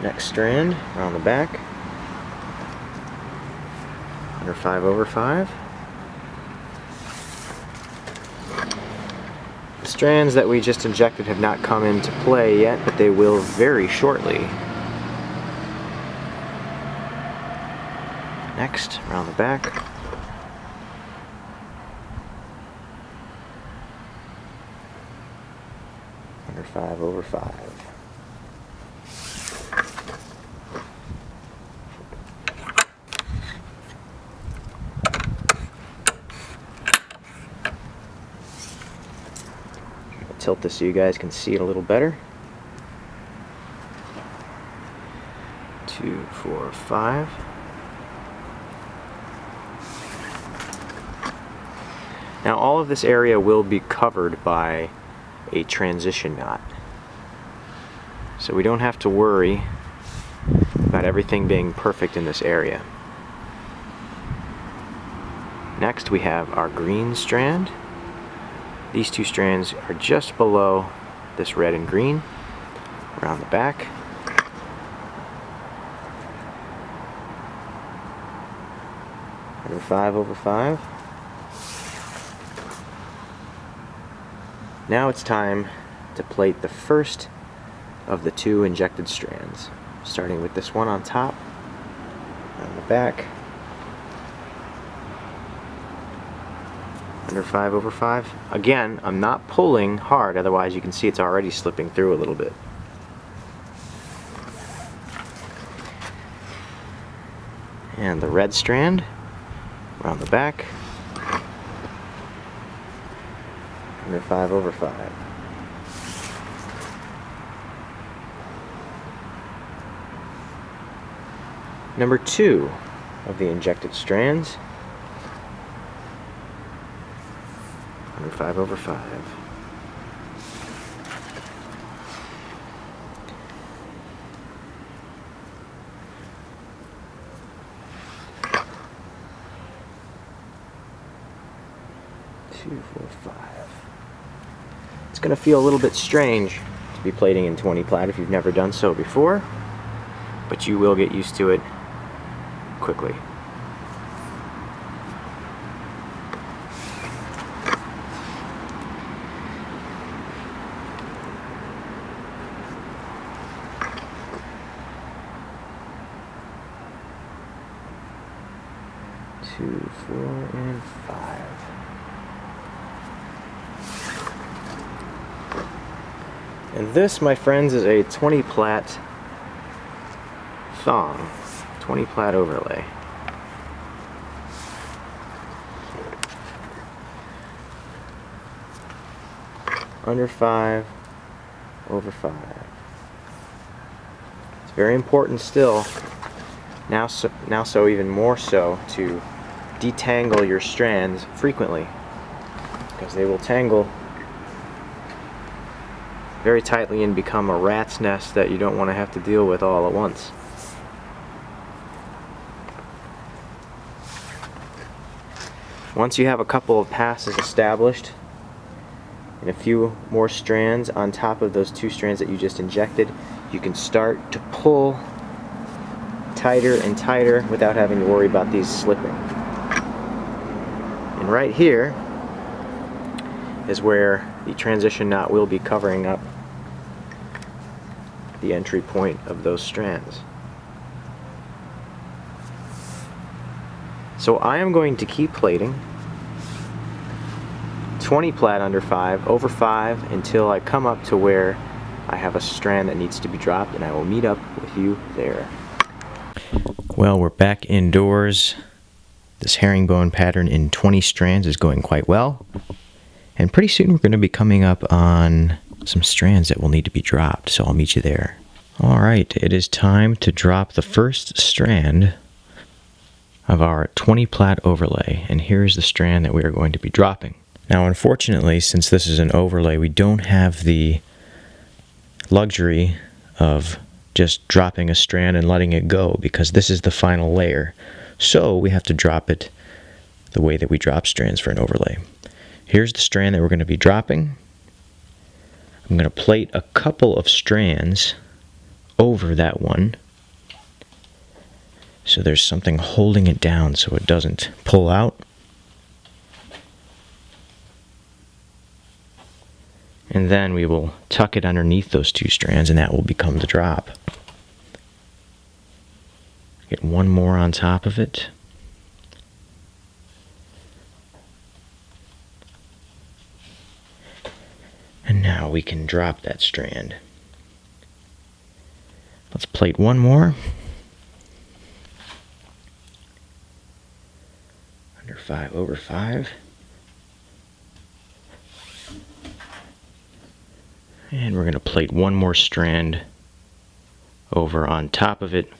Next strand around the back. Under 5 over 5. The strands that we just injected have not come into play yet, but they will very shortly. Next, around the back. under 5 over 5. I'll tilt this so you guys can see it a little better. 2, 4, 5. Now all of this area will be covered by a transition knot. So we don't have to worry about everything being perfect in this area. Next we have our green strand. These two strands are just below this red and green, around the back. Under 5 over 5. Now it's time to plait the first of the two injected strands, starting with this one on top, on the back, under 5 over 5. Again, I'm not pulling hard, otherwise you can see it's already slipping through a little bit. And the red strand around the back, under 5 over 5. Number 2 of the injected strands, under 5 over 5. Two, 4, 5. It's going to feel a little bit strange to be plaiting in 20 plat if you've never done so before, but you will get used to it quickly. Two, 4, and 5. And this, my friends, is a 20 plat thong, 20 plat overlay. Under 5 over 5. It's very important still, now so even more so, to detangle your strands frequently, because they will tangle very tightly and become a rat's nest that you don't want to have to deal with all at once. Once you have a couple of passes established and a few more strands on top of those two strands that you just injected, you can start to pull tighter and tighter without having to worry about these slipping. And right here is where the transition knot will be covering up the entry point of those strands. So I am going to keep plaiting 20 plat under 5 over 5 until I come up to where I have a strand that needs to be dropped, and I will meet up with you there. Well, we're back indoors. This herringbone pattern in 20 strands is going quite well. And pretty soon we're going to be coming up on some strands that will need to be dropped, so I'll meet you there. Alright, it is time to drop the first strand of our 20 plat overlay, and here's the strand that we are going to be dropping. Now unfortunately, since this is an overlay, we don't have the luxury of just dropping a strand and letting it go, because this is the final layer. So we have to drop it the way that we drop strands for an overlay. Here's the strand that we're going to be dropping. I'm going to plait a couple of strands over that one, so there's something holding it down so it doesn't pull out. And then we will tuck it underneath those two strands, and that will become the drop. Get one more on top of it. And now Now we can drop that strand. Let's plait one more. Under 5/5. And we're going to plait one more strand over on top of it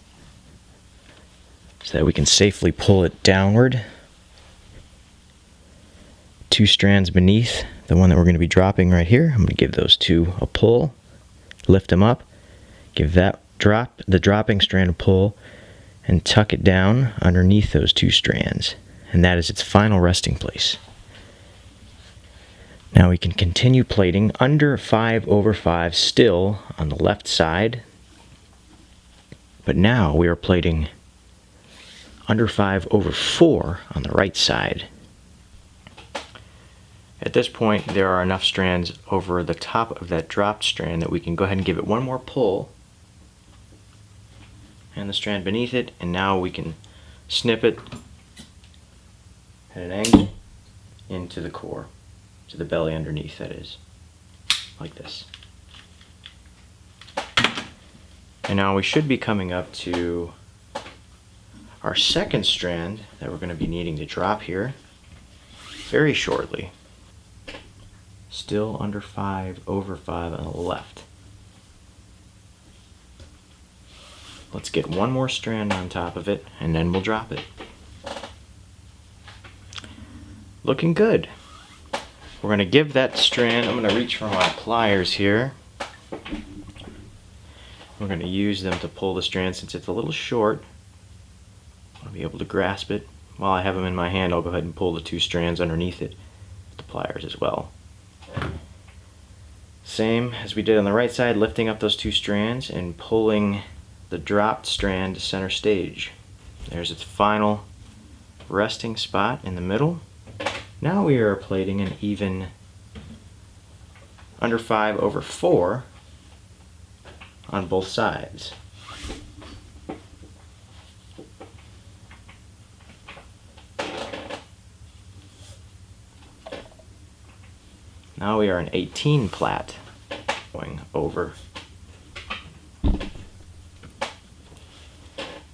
so that we can safely pull it downward. 2 strands beneath the one that we're going to be dropping right here. I'm going to give those 2 a pull, lift them up, give the dropping strand a pull, and tuck it down underneath those 2 strands. And that is its final resting place. Now we can continue plaiting under 5/5 still on the left side, but now we are plaiting under 5/4 on the right side. At this point, there are enough strands over the top of that dropped strand that we can go ahead and give it one more pull, and the strand beneath it, and now we can snip it at an angle into the core, to the belly underneath, that is, like this. And now we should be coming up to our second strand that we're going to be needing to drop here very shortly. Still under 5/5 on the left. Let's get one more strand on top of it and then we'll drop it. Looking good. We're going to give that strand, I'm going to reach for my pliers here. We're going to use them to pull the strand since it's a little short. I'll be able to grasp it. While I have them in my hand, I'll go ahead and pull the 2 strands underneath it with the pliers as well. Same as we did on the right side, lifting up those 2 strands and pulling the dropped strand to center stage. There's its final resting spot in the middle. Now we are plaiting an even under 5/4 on both sides. Now we are an 18 plait going over.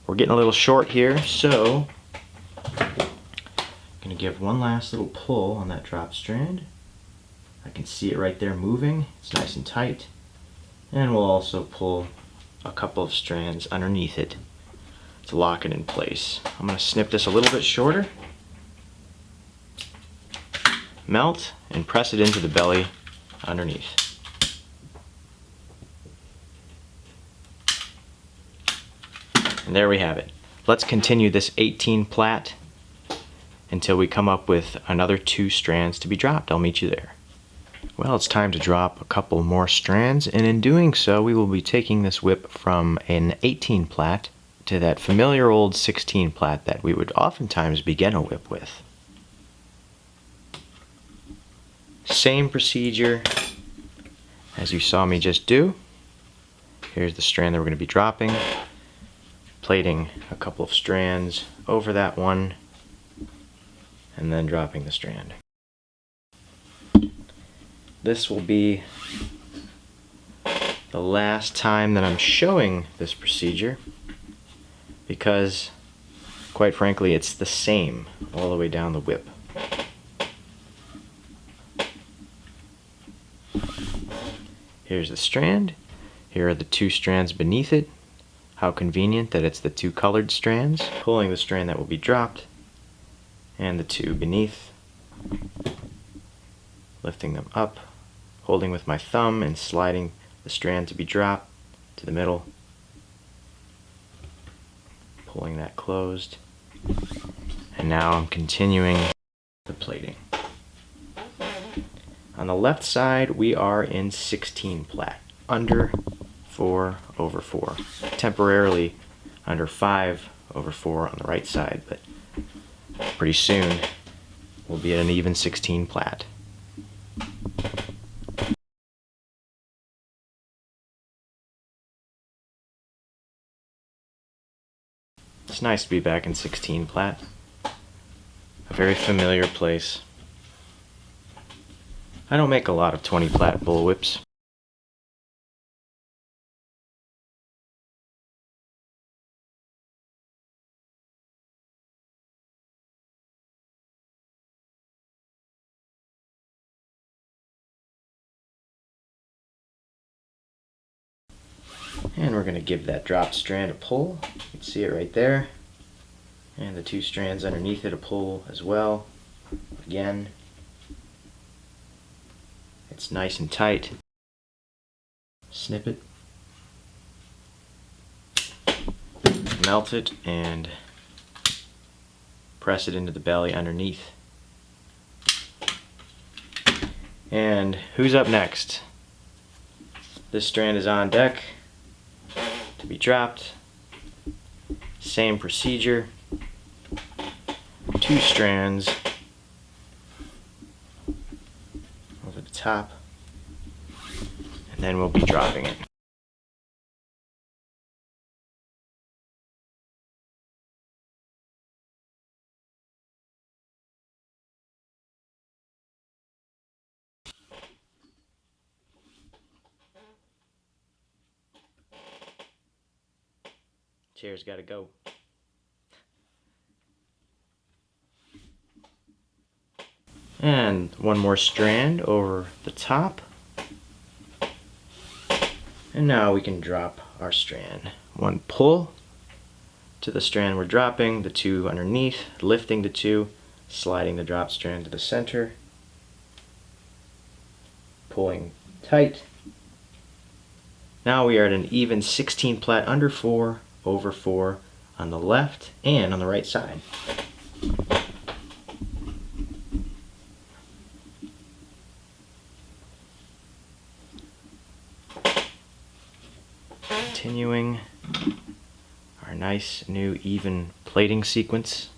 We're getting a little short here, so I'm going to give one last little pull on that drop strand. I can see it right there moving. It's nice and tight. And we'll also pull a couple of strands underneath it to lock it in place. I'm going to snip this a little bit shorter, melt, and press it into the belly underneath. And there we have it. Let's continue this 18 plait until we come up with another 2 strands to be dropped. I'll meet you there. Well, it's time to drop a couple more strands, and in doing so we will be taking this whip from an 18 plait to that familiar old 16 plait that we would oftentimes begin a whip with. Same procedure as you saw me just do. Here's the strand that we're going to be dropping, plaiting a couple of strands over that one, and then dropping the strand. This will be the last time that I'm showing this procedure because, quite frankly, it's the same all the way down the whip. Here's the strand. Here are the 2 strands beneath it. How convenient that it's the 2 colored strands. Pulling the strand that will be dropped and the 2 beneath. Lifting them up, holding with my thumb and sliding the strand to be dropped to the middle. Pulling that closed. And now I'm continuing the plaiting. On the left side, we are in 16 plait, under 4/4. Temporarily under 5/4 on the right side, but pretty soon we'll be at an even 16 plait. It's nice to be back in 16 plait. A very familiar place. I don't make a lot of 20 plat bullwhips. And we're going to give that drop strand a pull. You can see it right there. And the two strands underneath it a pull as well. Again, it's nice and tight. Snip it, melt it, and press it into the belly underneath. And who's up next? This strand is on deck to be dropped. Same procedure. Two strands over the top, and then we'll be dropping it. Chair's gotta go. And one more strand over the top. And now we can drop our strand. One pull to the strand we're dropping, the two underneath, lifting the two, sliding the drop strand to the center, pulling tight. Now we are at an even 16 plat under 4 over 4 on the left and on the right side. Continuing our nice new even plating sequence.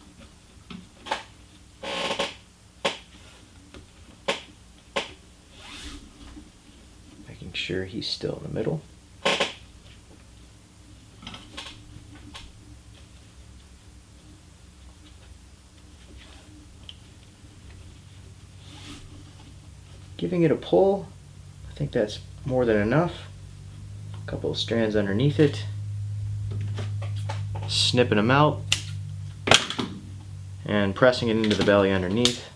Making sure he's still in the middle. Giving it a pull. I think that's more than enough. A couple of strands underneath it. Snipping them out. And pressing it into the belly underneath.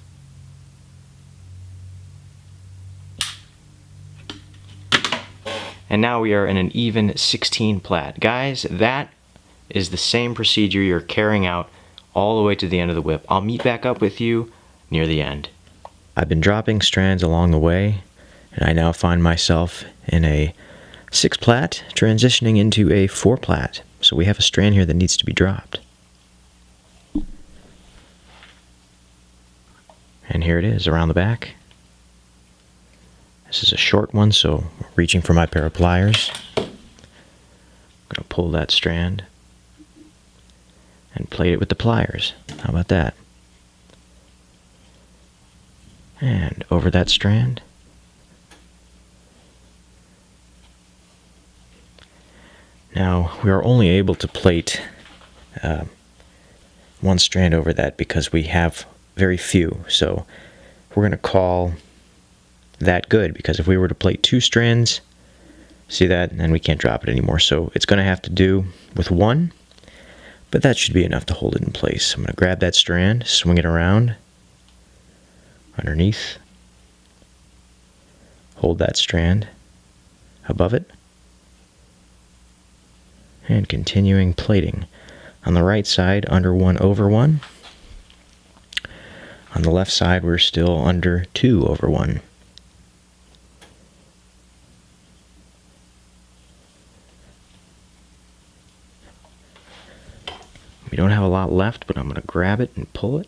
And now we are in an even 16 plat. Guys, that is the same procedure you're carrying out all the way to the end of the whip. I'll meet back up with you near the end. I've been dropping strands along the way, and I now find myself in a 6 plat transitioning into a 4 plat. So we have a strand here that needs to be dropped. And here it is around the back. This is a short one, so reaching for my pair of pliers. I'm going to pull that strand and plait it with the pliers. How about that? And over that strand. Now, we are only able to plait one strand over that because we have very few. So we're going to call that good, because if we were to plait 2 strands, see that, then we can't drop it anymore. So it's going to have to do with 1, but that should be enough to hold it in place. I'm going to grab that strand, swing it around underneath, hold that strand above it, and continuing plaiting. On the right side, under 1 over 1. On the left side, we're still under 2 over 1. We don't have a lot left, but I'm going to grab it and pull it.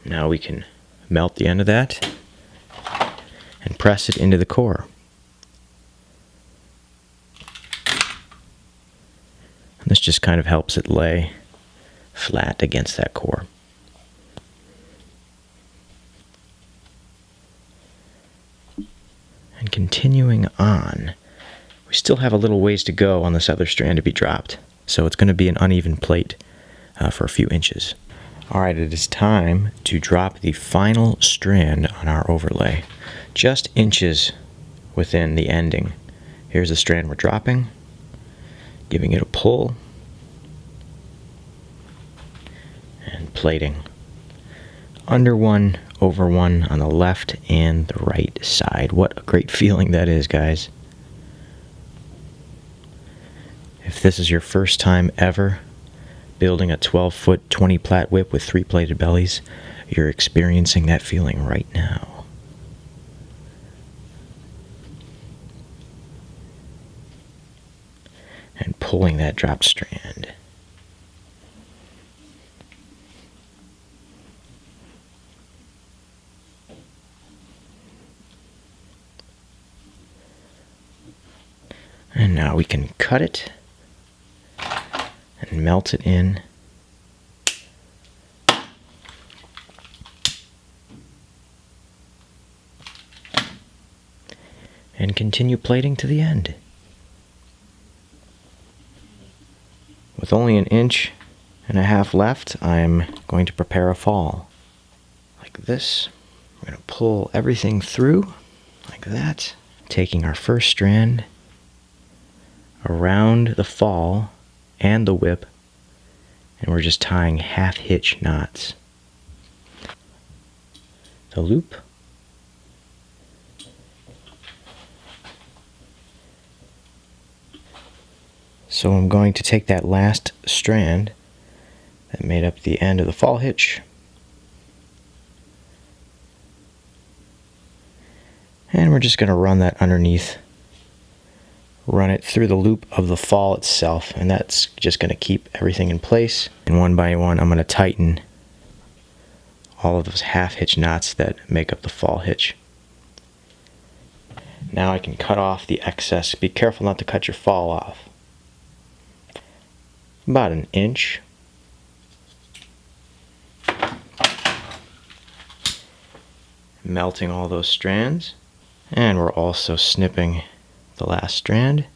Now we can melt the end of that and press it into the core. And this just kind of helps it lay flat against that core. And continuing on, we still have a little ways to go on this other strand to be dropped. So it's going to be an uneven plait for a few inches. Alright, it is time to drop the final strand on our overlay, just inches within the ending. Here's the strand we're dropping, giving it a pull, and plating. Under one, over one on the left and the right side. What a great feeling that is, guys. If this is your first time ever building a 12-foot 20 plat whip with 3 plaited bellies, you're experiencing that feeling right now. And pulling that dropped strand. And now we can cut it and melt it in. And continue plating to the end. With only 1.5 inches left, I'm going to prepare a fall. Like this. We're going to pull everything through, like that. Taking our first strand around the fall and the whip, and we're just tying half-hitch knots. The loop. So I'm going to take that last strand that made up the end of the fall hitch, and we're just going to run that underneath. Run it through the loop of the fall itself, and that's just going to keep everything in place. And one by one, I'm going to tighten all of those half-hitch knots that make up the fall hitch. Now I can cut off the excess. Be careful not to cut your fall off. About 1 inch. Melting all those strands. And we're also snipping the last strand,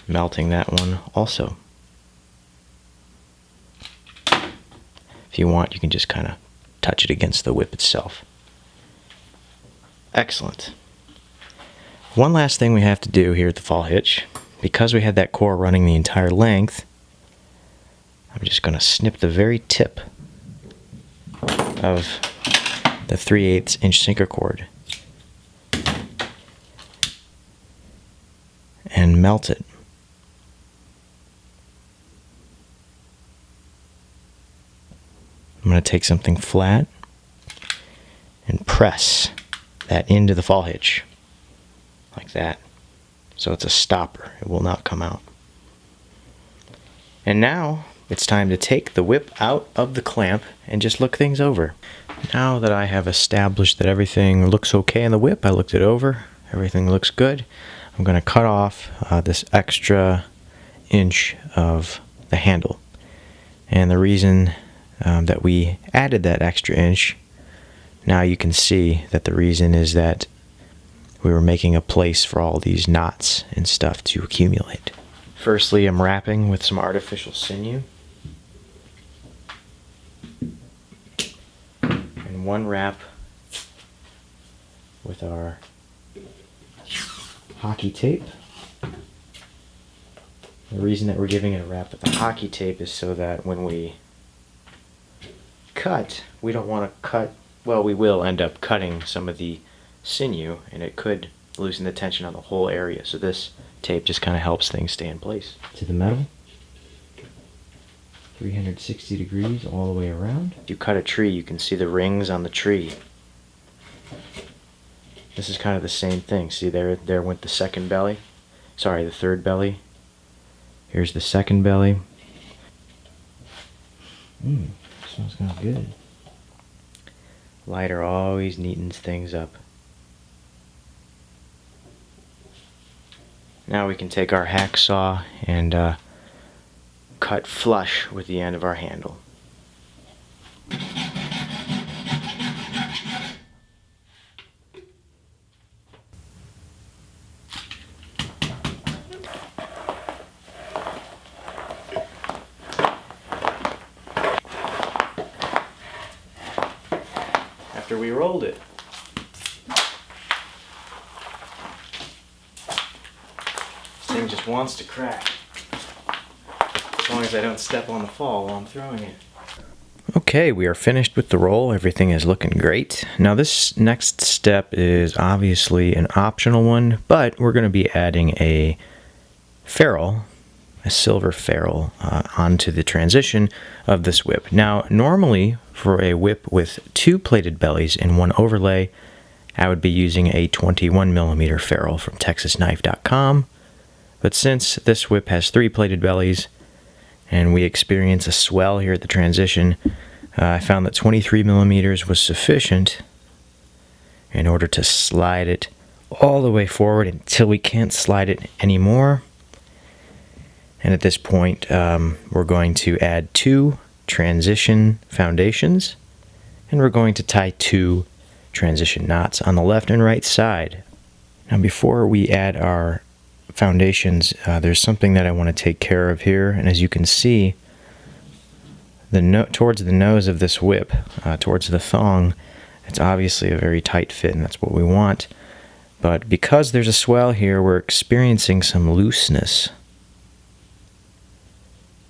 melting that one also. If you want, you can just kind of touch it against the whip itself. Excellent. One last thing we have to do here at the fall hitch, because we had that core running the entire length, I'm just going to snip the very tip of the 3/8 inch sinker cord and melt it. I'm going to take something flat and press that into the fall hitch like that, so it's a stopper. It will not come out. And now it's time to take the whip out of the clamp and just look things over. Now that I have established that everything looks okay in the whip, I looked it over, everything looks good, I'm going to cut off this extra inch of the handle. And the reason that we added that extra inch, now you can see that the reason is that we were making a place for all these knots and stuff to accumulate. Firstly, I'm wrapping with some artificial sinew. And one wrap with our hockey tape. The reason that we're giving it a wrap with the hockey tape is so that when we cut, we don't want to cut, well, we will end up cutting some of the sinew, and it could loosen the tension on the whole area. So this tape just kind of helps things stay in place. To the metal, 360 degrees all the way around. If you cut a tree, you can see the rings on the tree. This is kind of the same thing. See, there went the second belly. Sorry, the third belly. Here's the second belly. Smells kind of good. Lighter always neatens things up. Now we can take our hacksaw and cut flush with the end of our handle. after we rolled it. This thing just wants to crack. As long as I don't step on the fall while I'm throwing it. Okay, we are finished with the roll. Everything is looking great. Now this next step is obviously an optional one, but we're going to be adding a ferrule, a silver ferrule, onto the transition of this whip. Now normally for a whip with 2 plated bellies and 1 overlay, I would be using a 21mm ferrule from TexasKnife.com. But since this whip has 3 plated bellies and we experience a swell here at the transition, I found that 23mm was sufficient in order to slide it all the way forward until we can't slide it anymore. And at this point, we're going to add 2 transition foundations, and we're going to tie 2 transition knots on the left and right side. Now before we add our foundations, there's something that I want to take care of here, and as you can see, towards the nose of this whip, towards the thong, it's obviously a very tight fit, and that's what we want. But because there's a swell here, we're experiencing some looseness.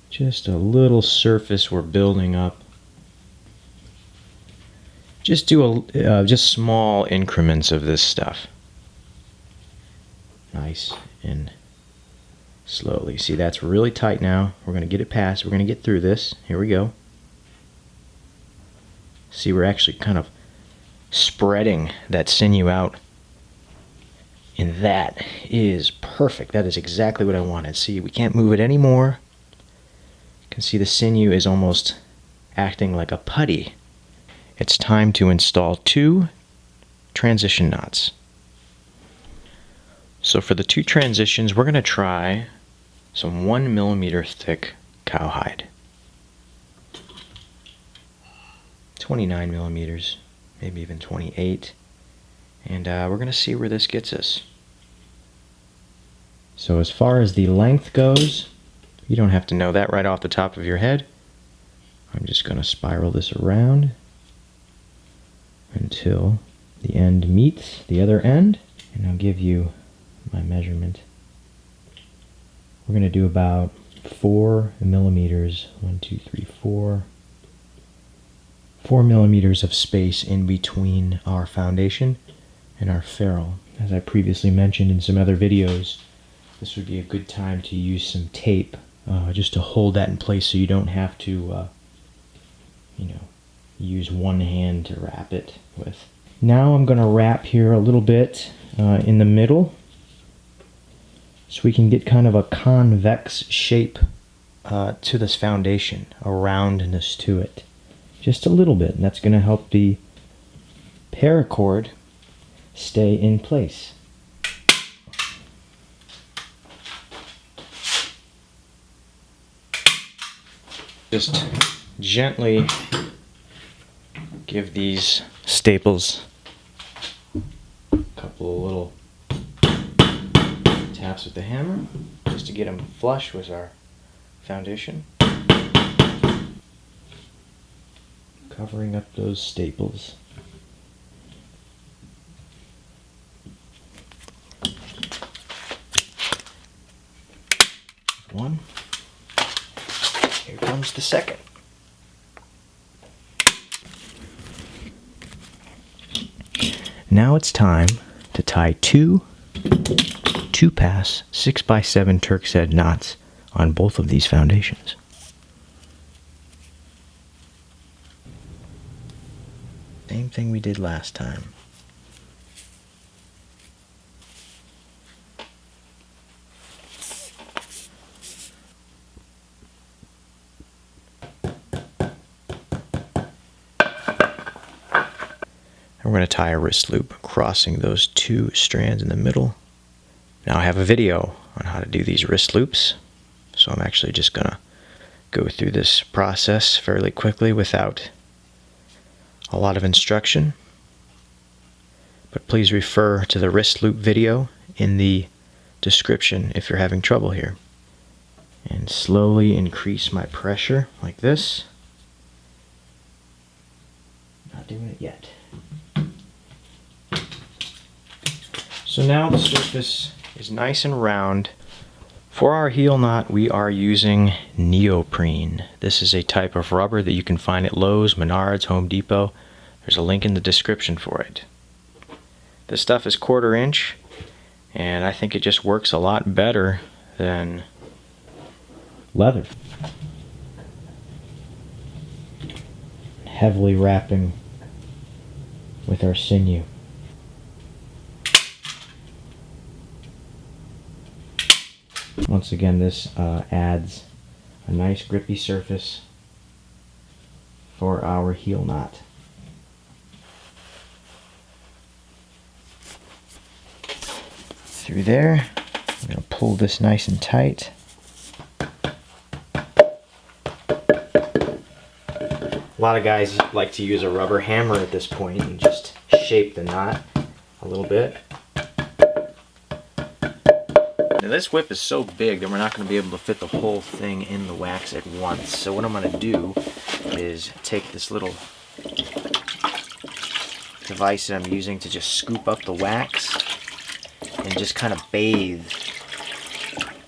Just a little surface we're building up. Just do just small increments of this stuff. Nice and slowly. See, that's really tight now. We're going to get it past. We're going to get through this. Here we go. See, we're actually kind of spreading that sinew out. And that is perfect. That is exactly what I wanted. See, we can't move it anymore. You can see the sinew is almost acting like a putty. It's time to install 2 transition knots. So for the 2 transitions, we're going to try some 1mm thick cowhide. 29mm, maybe even 28. And we're going to see where this gets us. So as far as the length goes, you don't have to know that right off the top of your head. I'm just going to spiral this around until the end meets the other end, and I'll give you my measurement. We're going to do about 4mm, 1, 2, 3, 4 4mm of space in between our foundation and our ferrule. As I previously mentioned in some other videos, this would be a good time to use some tape just to hold that in place so you don't have to use one hand to wrap it with. Now I'm going to wrap here a little bit in the middle so we can get kind of a convex shape to this foundation, a roundness to it. Just a little bit, and that's going to help the paracord stay in place. Just gently give these staples a couple of little taps with the hammer just to get them flush with our foundation. Covering up those staples. One. Here comes the second. Now it's time to tie 2 2-pass 6x7 Turk's head knots on both of these foundations. Same thing we did last time. And we're going to tie a wrist loop crossing those 2 strands in the middle. Now I have a video on how to do these wrist loops, so I'm actually just going to go through this process fairly quickly without a lot of instruction. But please refer to the wrist loop video in the description if you're having trouble here. And slowly increase my pressure like this. Not doing it yet. So now the surface is nice and round. For our heel knot, we are using neoprene. This is a type of rubber that you can find at Lowe's, Menards, Home Depot. There's a link in the description for it. This stuff is 1/4 inch, and I think it just works a lot better than leather. Heavily wrapping with our sinew. Once again, this adds a nice grippy surface for our heel knot. Through there, I'm going to pull this nice and tight. A lot of guys like to use a rubber hammer at this point and just shape the knot a little bit. Now this whip is so big that we're not going to be able to fit the whole thing in the wax at once. So what I'm going to do is take this little device that I'm using to just scoop up the wax and just kind of bathe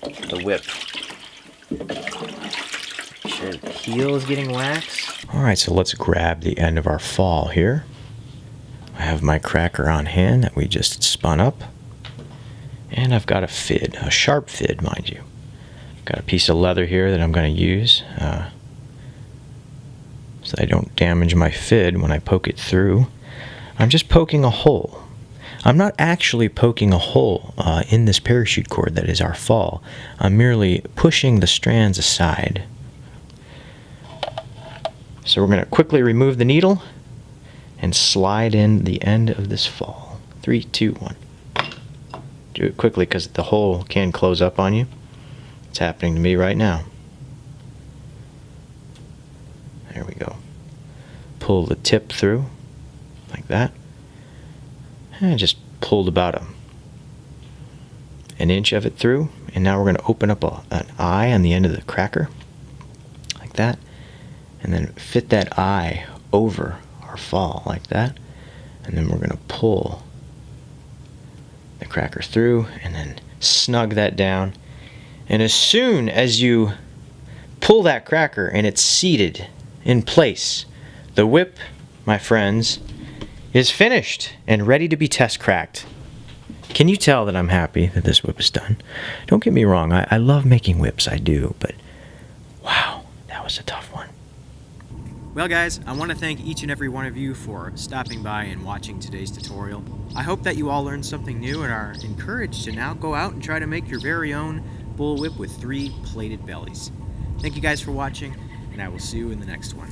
the whip. Make sure the heel is getting wax. Alright, so let's grab the end of our fall here. I have my cracker on hand that we just spun up. And I've got a fid, a sharp fid, mind you. Got a piece of leather here that I'm going to use so I don't damage my fid when I poke it through. I'm just poking a hole. I'm not actually poking a hole in this parachute cord that is our fall. I'm merely pushing the strands aside. So we're going to quickly remove the needle and slide in the end of this fall. 3, 2, 1. Do it quickly because the hole can close up on you. It's happening to me right now. There we go. Pull the tip through like that. And I just pulled about an inch of it through. And now we're going to open up an eye on the end of the cracker like that. And then fit that eye over our fall like that. And then we're going to pull the cracker through and then snug that down. And as soon as you pull that cracker and it's seated in place, the whip, my friends, is finished and ready to be test cracked. Can you tell that I'm happy that this whip is done? Don't get me wrong, I love making whips, I do, but wow, that was a tough one. Well guys, I want to thank each and every one of you for stopping by and watching today's tutorial. I hope that you all learned something new and are encouraged to now go out and try to make your very own bullwhip with 3 plaited bellies. Thank you guys for watching, and I will see you in the next one.